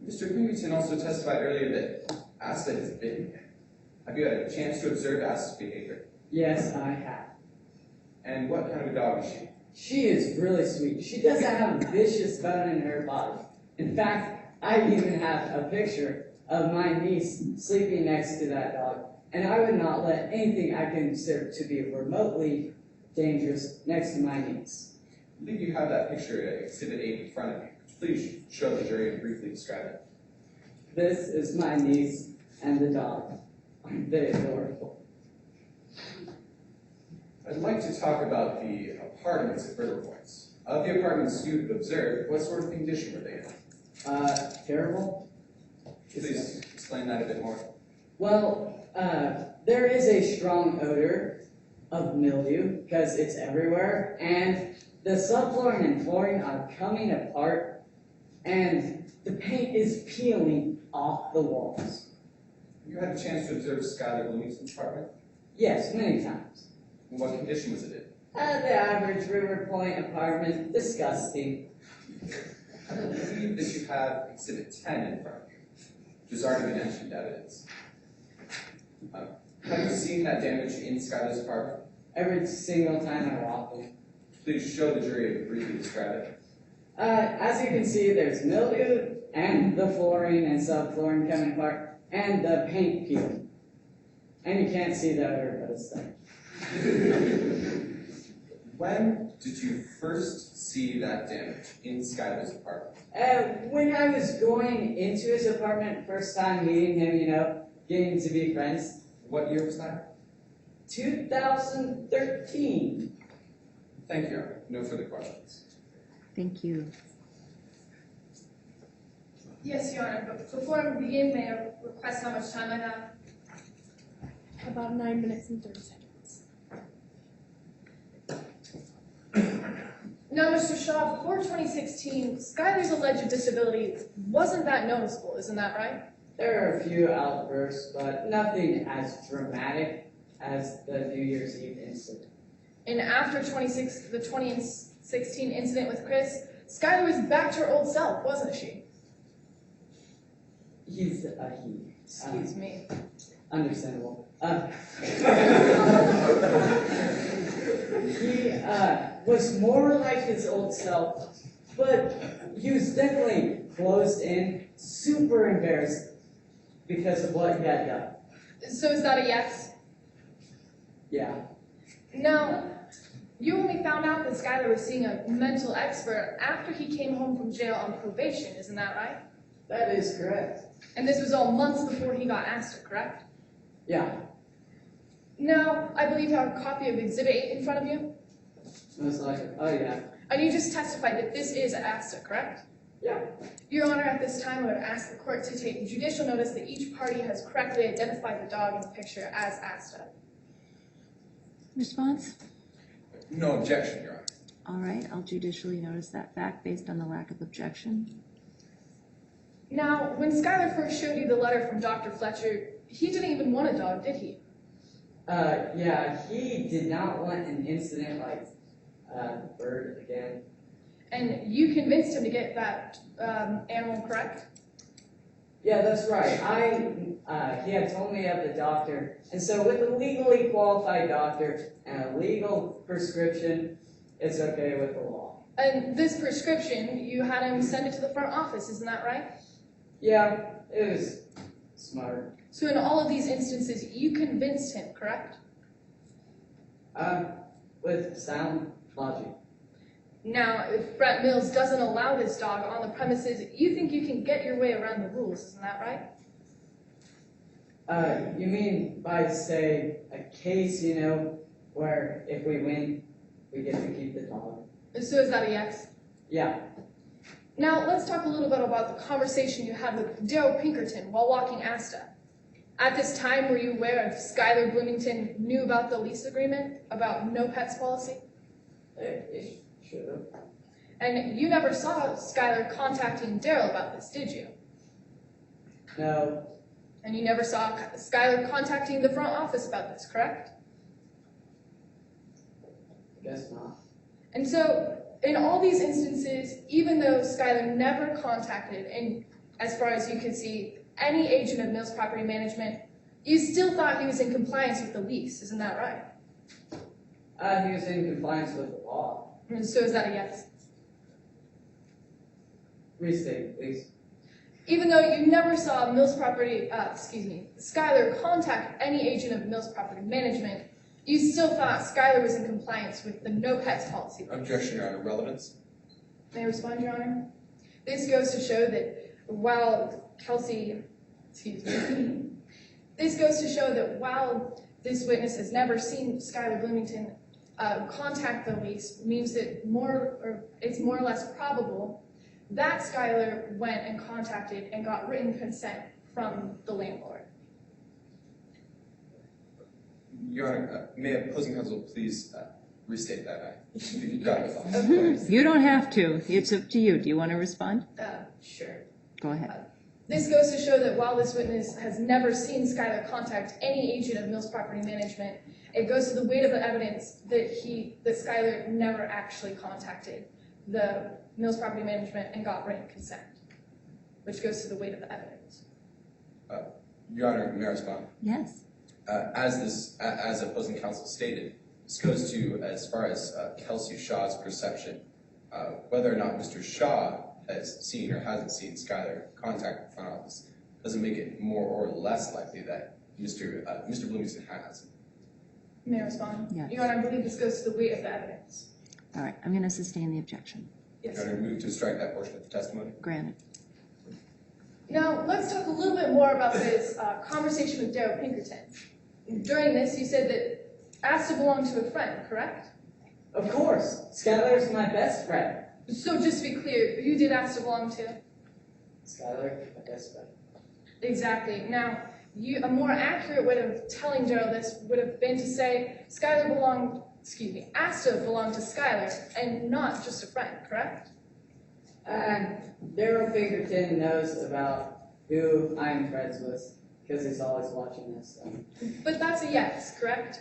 Mr. Pinkerton also testified earlier that Asta has bitten him. Have you had a chance to observe Asta's behavior? Yes, I have. And what kind of a dog is she? She is really sweet. She doesn't have a vicious bone in her body. In fact, I even have a picture of my niece sleeping next to that dog. And I would not let anything I consider to be remotely dangerous next to my niece. I believe you have that picture at Exhibit 8 in front of you. Please show the jury and briefly describe it. This is my niece and the dog. They're adorable. I'd like to talk about the apartments at River Points. Of the apartments you've observed, what sort of condition were they in? Terrible. Please explain that a bit more. Well, there is a strong odor of mildew because it's everywhere, and the subflooring and flooring are coming apart, and the paint is peeling off the walls. You had a chance to observe Skylar Bloomington's apartment? Yes, many times. What condition was it in? The average River Point apartment, disgusting. I believe that you have Exhibit 10 in front of you, which is already been mentioned evidence. Have you seen that damage in Skylar's apartment? Every single time I walk them. Please show the jury and briefly describe it. As you can see, there's mildew and the flooring and subflooring coming apart and the paint peeling. And you can't see the odor, but it's there. When did you first see that damage in Skylar's apartment? When I was going into his apartment, first time meeting him, getting to be friends. What year was that? 2013. Thank you, Your Honor. No further questions. Thank you. Yes, Your Honor, but before I begin, may I request how much time I have? About 9 minutes and 30 seconds. Now, Mr. Shaw, before 2016, Skylar's alleged disability wasn't that noticeable, isn't that right? There are a few outbursts, but nothing as dramatic as the New Year's Eve incident. And after the 2016 incident with Chris, Skylar was back to her old self, wasn't she? He's a he. Excuse me. Understandable. He was more like his old self, but he was definitely closed in, super embarrassed because of what he had done. So is that a yes? Yeah. Now, you only found out that Skylar was seeing a mental expert after he came home from jail on probation, isn't that right? That is correct. And this was all months before he got ASTA, correct? Yeah. Now, I believe you have a copy of Exhibit 8 in front of you. Most likely. Oh, yeah. And you just testified that this is ASTA, correct? Yeah. Your Honor, at this time, I would ask the court to take judicial notice that each party has correctly identified the dog in the picture as ASTA. Response? No objection, Your Honor. All right, I'll judicially notice that fact based on the lack of objection. Now, when Skylar first showed you the letter from Dr. Fletcher, he didn't even want a dog, did he? Yeah, he did not want an incident like the bird again. And you convinced him to get that animal, correct? Yeah, that's right. He had told me of the doctor, and so with a legally qualified doctor and a legal prescription, it's okay with the law. And this prescription, you had him send it to the front office, isn't that right? Yeah, it was smart. So in all of these instances, you convinced him, correct? With sound logic. Now, if Brett Mills doesn't allow this dog on the premises, you think you can get your way around the rules, isn't that right? You mean by, say, a case, where if we win, we get to keep the dog? So is that a yes? Yeah. Now, let's talk a little bit about the conversation you had with Daryl Pinkerton while walking ASTA. At this time, were you aware if Skylar Bloomington knew about the lease agreement, about no pets policy? Sure. And you never saw Skylar contacting Daryl about this, did you? No. And you never saw Skylar contacting the front office about this, correct? I guess not. And so, in all these instances, even though Skylar never contacted, and as far as you could see, any agent of Mills Property Management, you still thought he was in compliance with the lease, isn't that right? He was in compliance with the law. And so is that a yes? Restate, please. Even though you never saw Skylar contact any agent of Mills Property Management, you still thought Skylar was in compliance with the no pets policy. Objection, Your Honor. Relevance? May I respond, Your Honor? This goes to show that while this witness has never seen Skylar Bloomington contact the lease, means that it's more or less probable that Skylar went and contacted and got written consent from the landlord. Your Honor, may opposing counsel please restate that. You got it. Of course. You don't have to. It's up to you. Do you want to respond? Sure. Go ahead. This goes to show that while this witness has never seen Skylar contact any agent of Mills Property Management, it goes to the weight of the evidence that Skylar never actually contacted the Mills Property Management and got written consent, which goes to the weight of the evidence. Your Honor, may I respond? Yes. As opposing counsel stated, this goes to as far as Kelsey Shaw's perception. Whether or not Mr. Shaw has seen or hasn't seen Skylar contact the front office doesn't make it more or less likely that Mr. Bloomington has. May I respond? Yes. Your Honor, I believe this goes to the weight of the evidence. All right. I'm going to sustain the objection. Yes. Your Honor, move to strike that portion of the testimony. Granted. Now, let's talk a little bit more about this conversation with Daryl Pinkerton. During this, you said that Asta belonged to a friend, correct? Of course, Skylar's my best friend. So just to be clear, who did Asta belong to? Skylar, my best friend. Exactly. Now, a more accurate way of telling Daryl this would have been to say Asta belonged to Skylar and not just a friend, correct? And Daryl Pinkerton knows about who I'm friends with because he's always watching this. So But that's a yes, correct?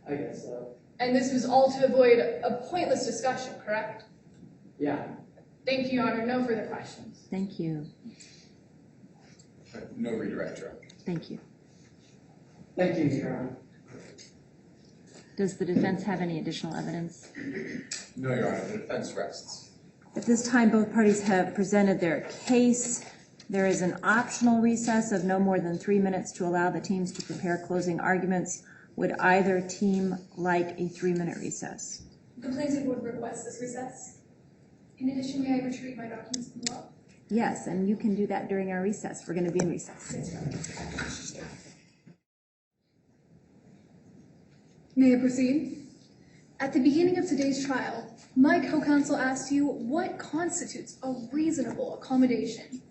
I guess so. And this was all to avoid a pointless discussion, correct? Yeah. Thank you, Your Honor. No further questions. Thank you. No redirect, Your Honor. Thank you. Thank you, Your Honor. Does the defense have any additional evidence? No, Your Honor. The defense rests. At this time, both parties have presented their case. There is an optional recess of no more than 3 minutes to allow the teams to prepare closing arguments. Would either team like a 3-minute recess? The plaintiff would request this recess. In addition, may I retrieve my documents from law? Yes, and you can do that during our recess. We're going to be in recess. May I proceed? At the beginning of today's trial, my co-counsel asked you what constitutes a reasonable accommodation.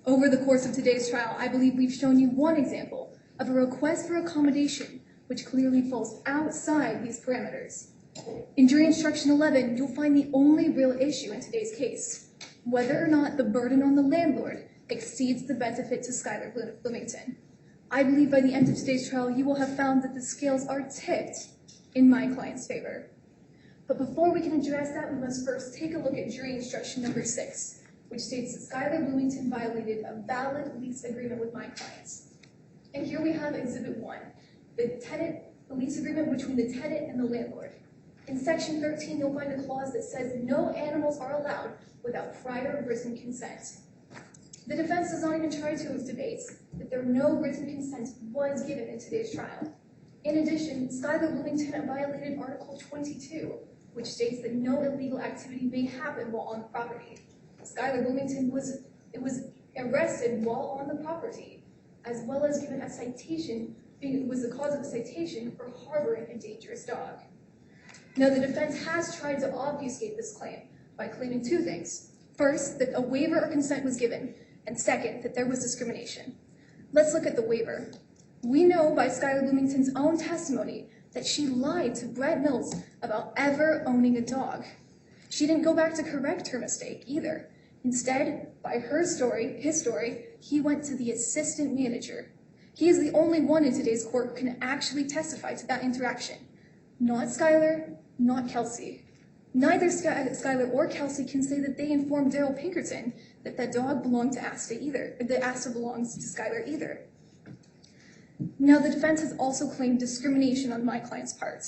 Over the course of today's trial, I believe we've shown you one example of a request for accommodation which clearly falls outside these parameters. In jury instruction 11, you'll find the only real issue in today's case, whether or not the burden on the landlord exceeds the benefit to Skylar Bloomington. I believe by the end of today's trial, you will have found that the scales are tipped in my client's favor. But before we can address that, we must first take a look at jury instruction number 6, which states that Skylar Bloomington violated a valid lease agreement with my clients. And here we have Exhibit 1, the lease agreement between the tenant and the landlord. In Section 13, you'll find a clause that says no animals are allowed without prior written consent. The defense does not even try to debate that no written consent was given in today's trial. In addition, Skylar Bloomington violated Article 22, which states that no illegal activity may happen while on the property. Skylar Bloomington was arrested while on the property, as well as given a citation, was the cause of a citation for harboring a dangerous dog. Now, the defense has tried to obfuscate this claim by claiming two things. First, that a waiver or consent was given, and second, that there was discrimination. Let's look at the waiver. We know by Skylar Bloomington's own testimony that she lied to Brett Mills about ever owning a dog. She didn't go back to correct her mistake either. Instead, by his story, he went to the assistant manager. He is the only one in today's court who can actually testify to that interaction. Not Skylar, not Kelsey. Neither Skylar or Kelsey can say that they informed Daryl Pinkerton that that dog belonged to Asta either, that Asta belongs to Skylar either. Now, the defense has also claimed discrimination on my client's part,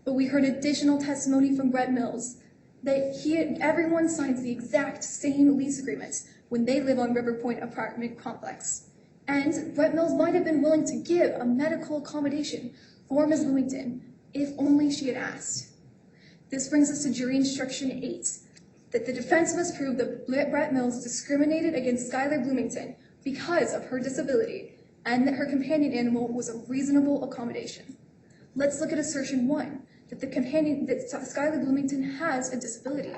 but we heard additional testimony from Brett Mills that everyone signs the exact same lease agreements when they live on River Point apartment complex. And Brett Mills might have been willing to give a medical accommodation for Ms. Bloomington if only she had asked. This brings us to jury instruction 8, that the defense must prove that Brett Mills discriminated against Skylar Bloomington because of her disability and that her companion animal was a reasonable accommodation. Let's look at assertion 1, that Skylar Bloomington has a disability.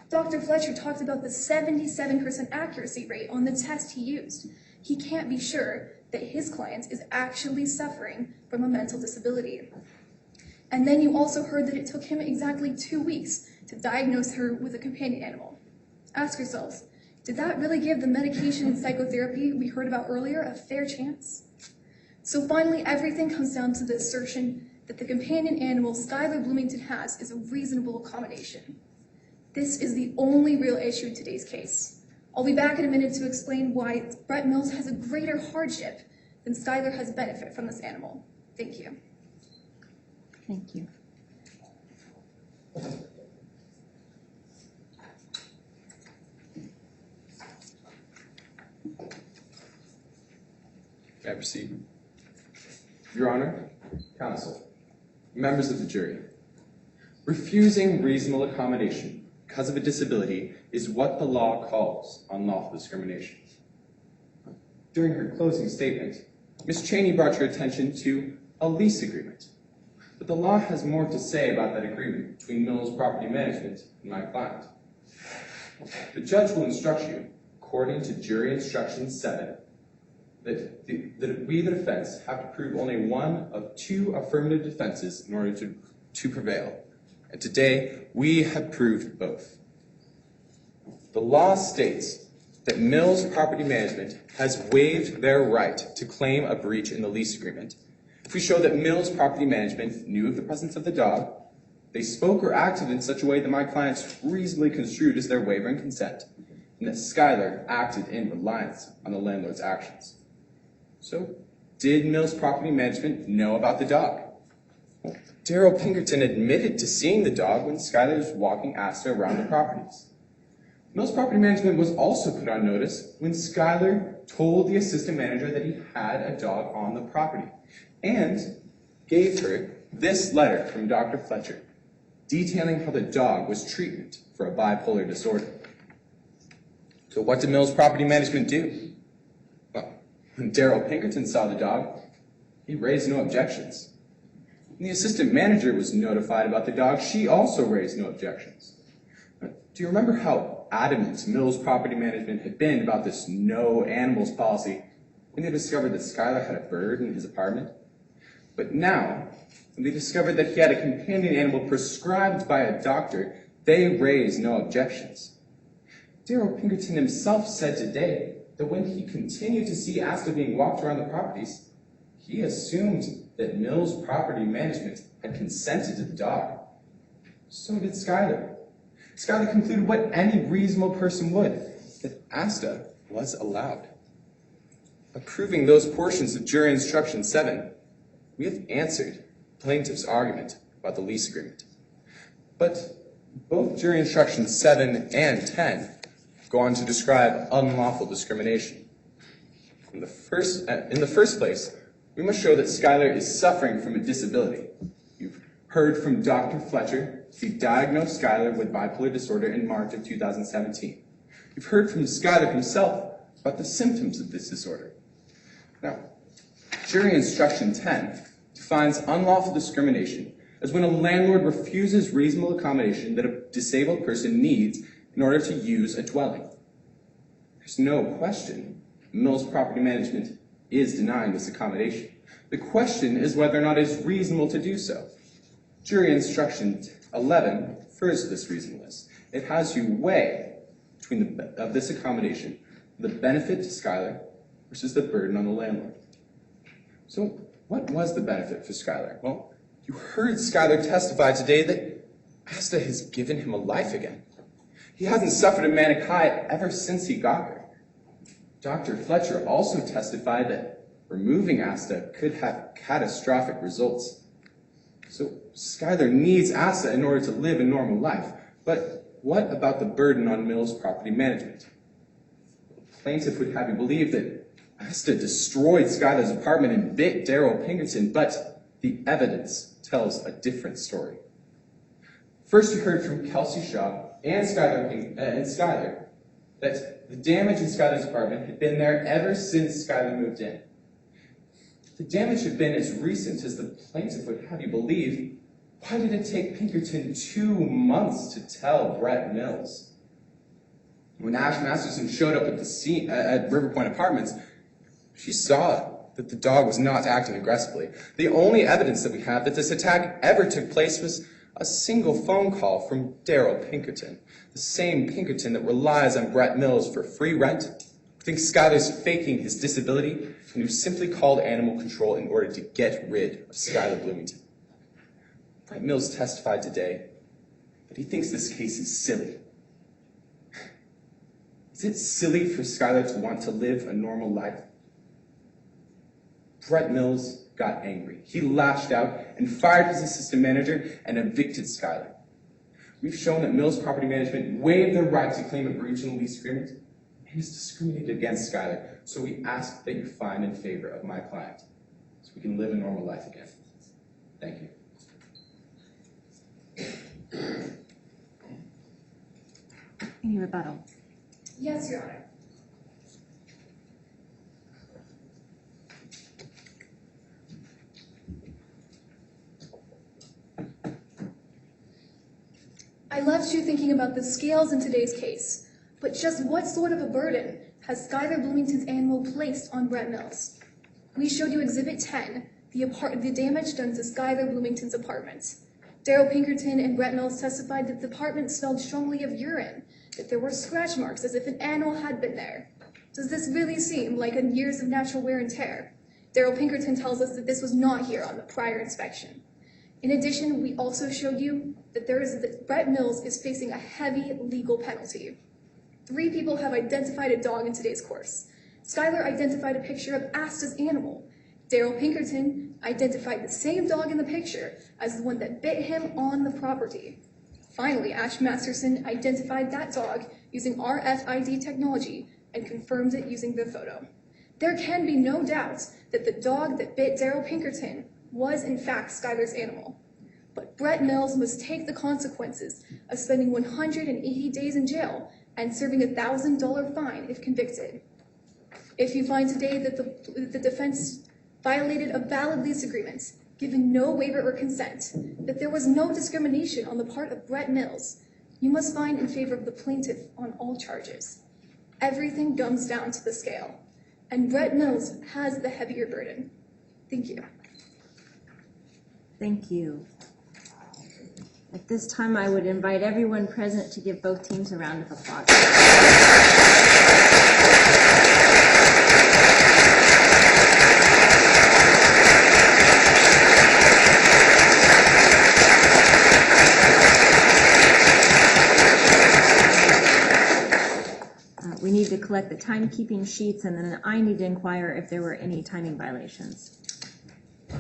Dr. Fletcher talked about the 77% accuracy rate on the test he used. He can't be sure that his client is actually suffering from a mental disability. And then you also heard that it took him exactly 2 weeks to diagnose her with a companion animal. Ask yourselves, did that really give the medication and psychotherapy we heard about earlier a fair chance? So finally, everything comes down to the assertion that the companion animal Skylar Bloomington has is a reasonable accommodation. This is the only real issue in today's case. I'll be back in a minute to explain why Brett Mills has a greater hardship than Skylar has benefit from this animal. Thank you. Thank you. May I proceed? Your Honor, counsel, members of the jury, refusing reasonable accommodation because of a disability is what the law calls unlawful discrimination. During her closing statement, Ms. Cheney brought your attention to a lease agreement, but the law has more to say about that agreement between Mills Property Management and my client. The judge will instruct you, according to jury instruction 7, that we, the defense, have to prove only one of 2 affirmative defenses in order to prevail. And today, we have proved both. The law states that Mills Property Management has waived their right to claim a breach in the lease agreement if we show that Mills Property Management knew of the presence of the dog, they spoke or acted in such a way that my clients reasonably construed as their wavering consent, and that Skylar acted in reliance on the landlord's actions. So, did Mills Property Management know about the dog? Well, Daryl Pinkerton admitted to seeing the dog when Skylar was walking Asta around the properties. Mills Property Management was also put on notice when Skylar told the assistant manager that he had a dog on the property and gave her this letter from Dr. Fletcher detailing how the dog was treatment for a bipolar disorder. So what did Mills Property Management do? Well, when Daryl Pinkerton saw the dog, he raised no objections. When the assistant manager was notified about the dog, she also raised no objections. Do you remember how adamant Mills Property Management had been about this no animals policy when they discovered that Skylar had a bird in his apartment? But now, when they discovered that he had a companion animal prescribed by a doctor, they raised no objections. Daryl Pinkerton himself said today that when he continued to see Asta being walked around the properties, he assumed that Mills Property Management had consented to the dog. So did Skylar. Skylar concluded what any reasonable person would, that Asta was allowed. Approving those portions of jury instruction 7, we have answered plaintiff's argument about the lease agreement. But both jury instructions 7 and 10 go on to describe unlawful discrimination. In the first place, we must show that Skylar is suffering from a disability. You've heard from Dr. Fletcher. He diagnosed Skylar with bipolar disorder in March of 2017. You've heard from Skylar himself about the symptoms of this disorder. Now, jury instruction 10 defines unlawful discrimination as when a landlord refuses reasonable accommodation that a disabled person needs in order to use a dwelling. There's no question Mills Property Management is denying this accommodation. The question is whether or not it is reasonable to do so. Jury instruction 11 refers to this reasonableness. It has you weigh between this accommodation, the benefit to Skylar versus the burden on the landlord. So what was the benefit for Skylar? Well, you heard Skylar testify today that Asta has given him a life again. He hasn't suffered a manic high ever since he got her. Dr. Fletcher also testified that removing Asta could have catastrophic results. So Skylar needs Asta in order to live a normal life. But what about the burden on Mills Property Management? The plaintiff would have you believe that Asta destroyed Skylar's apartment and bit Daryl Pinkerton, but the evidence tells a different story. First, you heard from Kelsey Shaw and Skylar that the damage in Skylar's apartment had been there ever since Skylar moved in. The damage had been as recent as the plaintiff would have you believe. Why did it take Pinkerton 2 months to tell Brett Mills? When Ash Masterson showed up at the scene at River Point Apartments, she saw that the dog was not acting aggressively. The only evidence that we have that this attack ever took place was a single phone call from Daryl Pinkerton, the same Pinkerton that relies on Brett Mills for free rent, who thinks Skylar's faking his disability, and who simply called animal control in order to get rid of Skylar Bloomington. Brett Mills testified today, but he thinks this case is silly. Is it silly for Skylar to want to live a normal life? Brett Mills got angry. He lashed out and fired his assistant manager and evicted Skylar. We've shown that Mills Property Management waived their right to claim a breach in the lease agreement and has discriminated against Skylar, so we ask that you find in favor of my client so we can live a normal life again. Thank you. Any rebuttal? Yes, Your Honor. I left you thinking about the scales in today's case, but just what sort of a burden has Skylar Bloomington's animal placed on Brett Mills? We showed you Exhibit 10, the damage done to Skylar Bloomington's apartment. Daryl Pinkerton and Brett Mills testified that the apartment smelled strongly of urine, that there were scratch marks as if an animal had been there. Does this really seem like years of natural wear and tear? Daryl Pinkerton tells us that this was not here on the prior inspection. In addition, we also showed you that Brett Mills is facing a heavy legal penalty. 3 people have identified a dog in today's course. Skylar identified a picture of Asta's animal. Daryl Pinkerton identified the same dog in the picture as the one that bit him on the property. Finally, Ash Masterson identified that dog using RFID technology and confirmed it using the photo. There can be no doubt that the dog that bit Daryl Pinkerton was in fact Skylar's animal. But Brett Mills must take the consequences of spending 180 days in jail and serving a $1,000 fine if convicted. If you find today that the defense violated a valid lease agreement, given no waiver or consent, that there was no discrimination on the part of Brett Mills, you must find in favor of the plaintiff on all charges. Everything comes down to the scale, and Brett Mills has the heavier burden. Thank you. Thank you. At this time, I would invite everyone present to give both teams a round of applause. We need to collect the timekeeping sheets, and then I need to inquire if there were any timing violations.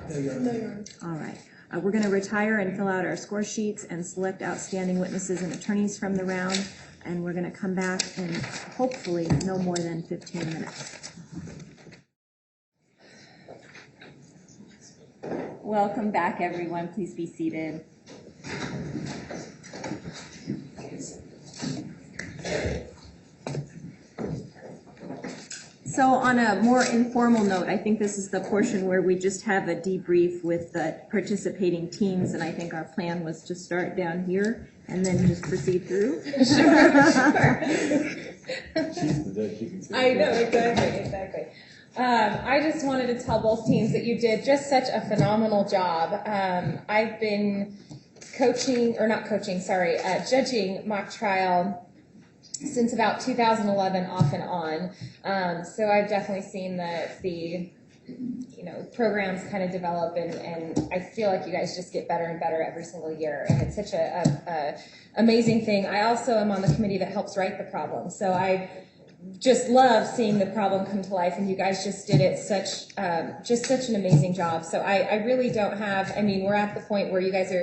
No, Your Honor. All right. We're going to retire and fill out our score sheets and select outstanding witnesses and attorneys from the round, and we're going to come back in hopefully no more than 15 minutes. Welcome back, everyone. Please be seated. So on a more informal note, I think this is the portion where we just have a debrief with the participating teams, and I think our plan was to start down here and then just proceed through. Sure. I know, exactly. I just wanted to tell both teams that you did just such a phenomenal job. I've been judging mock trial since about 2011 off and on. So I've definitely seen the programs kind of develop, and I feel like you guys just get better and better every single year, and it's such a amazing thing. I also am on the committee that helps write the problem, so I just love seeing the problem come to life, and you guys just did it such an amazing job. So I really don't have, we're at the point where you guys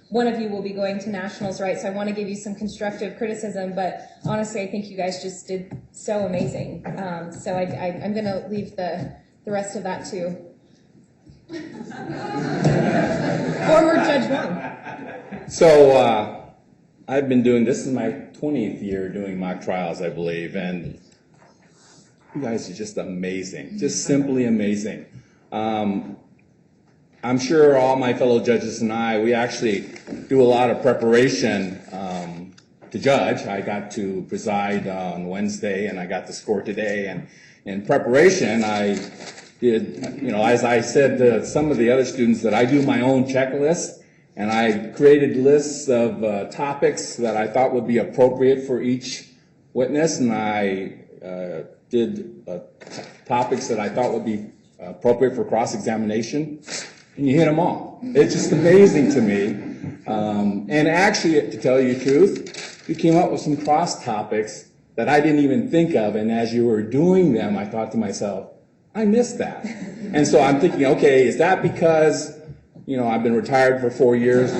one of you will be going to nationals, right? So I want to give you some constructive criticism, but honestly, I think you guys just did so amazing. So I'm going to leave the rest of that to former Judge Wong. So I've been doing, this is my 20th year doing mock trials, I believe, and you guys are just amazing, just simply amazing. I'm sure all my fellow judges and we actually do a lot of preparation to judge. I got to preside on Wednesday, and I got to score today. And in preparation, I did, as I said to some of the other students, that I do my own checklist, and I created lists of topics that I thought would be appropriate for each witness, and I did topics that I thought would be appropriate for cross-examination, and you hit them all. It's just amazing to me. And actually, to tell you the truth, you came up with some cross topics that I didn't even think of, and as you were doing them, I thought to myself, I missed that. And so I'm thinking, okay, is that because, I've been retired for 4 years?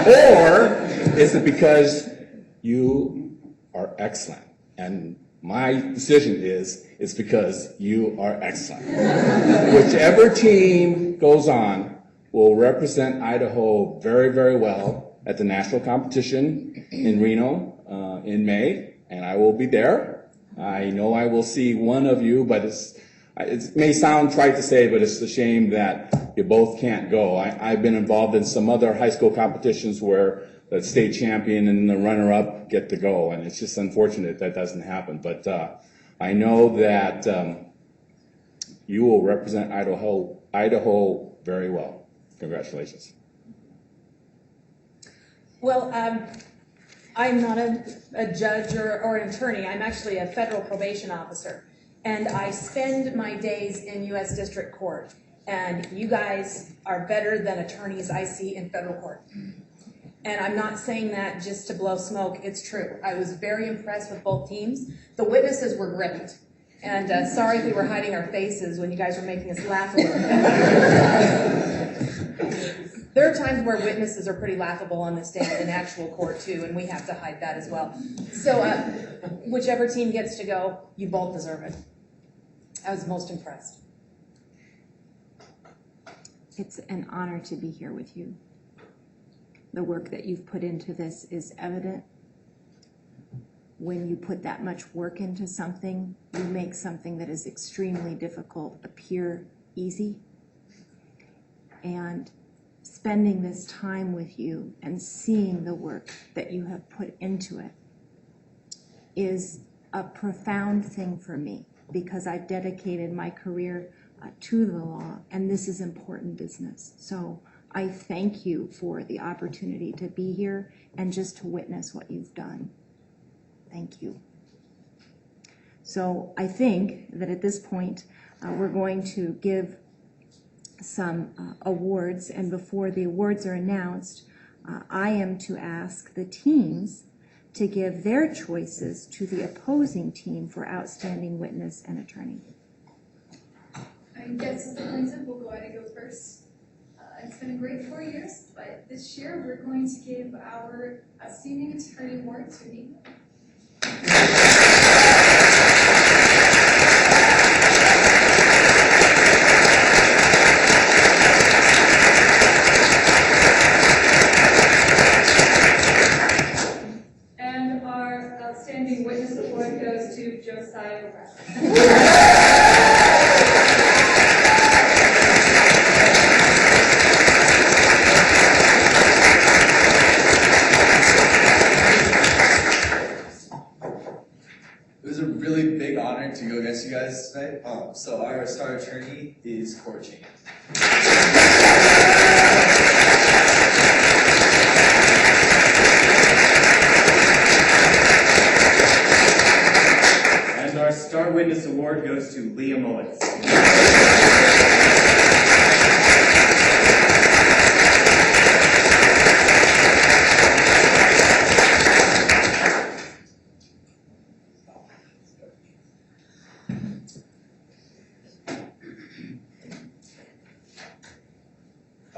Or is it because you are excellent? And my decision is, it's because you are excellent. Whichever team goes on will represent Idaho very, very well at the national competition in Reno in May, and I will be there. I know I will see one of you, but it may sound trite to say, but it's a shame that you both can't go. I've been involved in some other high school competitions where the state champion and the runner-up get to go, and it's just unfortunate that doesn't happen. But I know that you will represent Idaho very well. Congratulations. Well, I'm not a judge or an attorney. I'm actually a federal probation officer, and I spend my days in U.S. District Court. And you guys are better than attorneys I see in federal court. And I'm not saying that just to blow smoke, it's true. I was very impressed with both teams. The witnesses were great. And sorry we were hiding our faces when you guys were making us laugh a little bit. There are times where witnesses are pretty laughable on the stand in actual court too, and we have to hide that as well. So whichever team gets to go, you both deserve it. I was most impressed. It's an honor to be here with you. The work that you've put into this is evident. When you put that much work into something, you make something that is extremely difficult appear easy. And spending this time with you and seeing the work that you have put into it is a profound thing for me, because I've dedicated my career to the law, and this is important business. So I thank you for the opportunity to be here and just to witness what you've done. Thank you. So I think that at this point, we're going to give some awards, and before the awards are announced, I am to ask the teams to give their choices to the opposing team for outstanding witness and attorney. I guess the plaintiff will go ahead and go first. It's been a great 4 years, but this year we're going to give our outstanding attorney award to me. And our outstanding witness award goes to Josiah Rapp. It was a really big honor to go against you guys tonight. So our star attorney is Court Cheney. And our star witness award goes to Leah Mullins.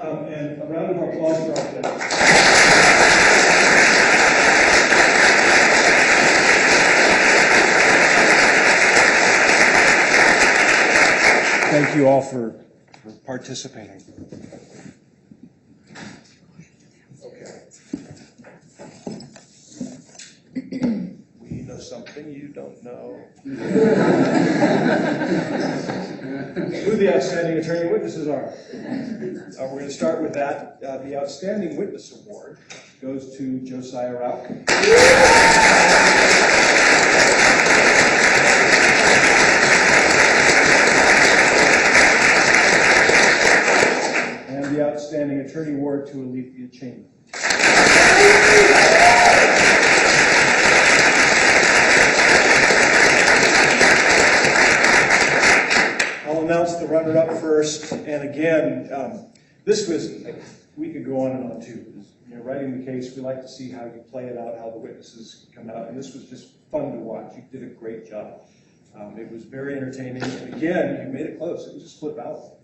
And a round of applause for our judges. Thank you all for participating. Okay. We know something you don't know. Who the outstanding attorney witnesses are. We're going to start with that. The Outstanding Witness Award goes to Josiah Rapp. And again, this was, we could go on and on too. You know, writing the case, we like to see how you play it out, how the witnesses come out, and this was just fun to watch. You did a great job. It was very entertaining, and again, you made it close. It was a split ballot.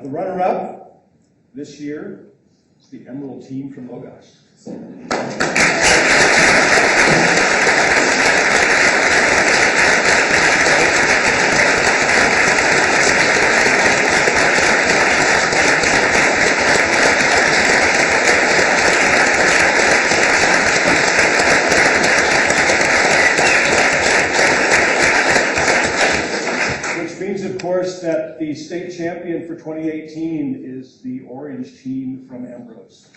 The runner-up this year is the Emerald team from Logos. Of course, that the state champion for 2018 is the orange team from Ambrose.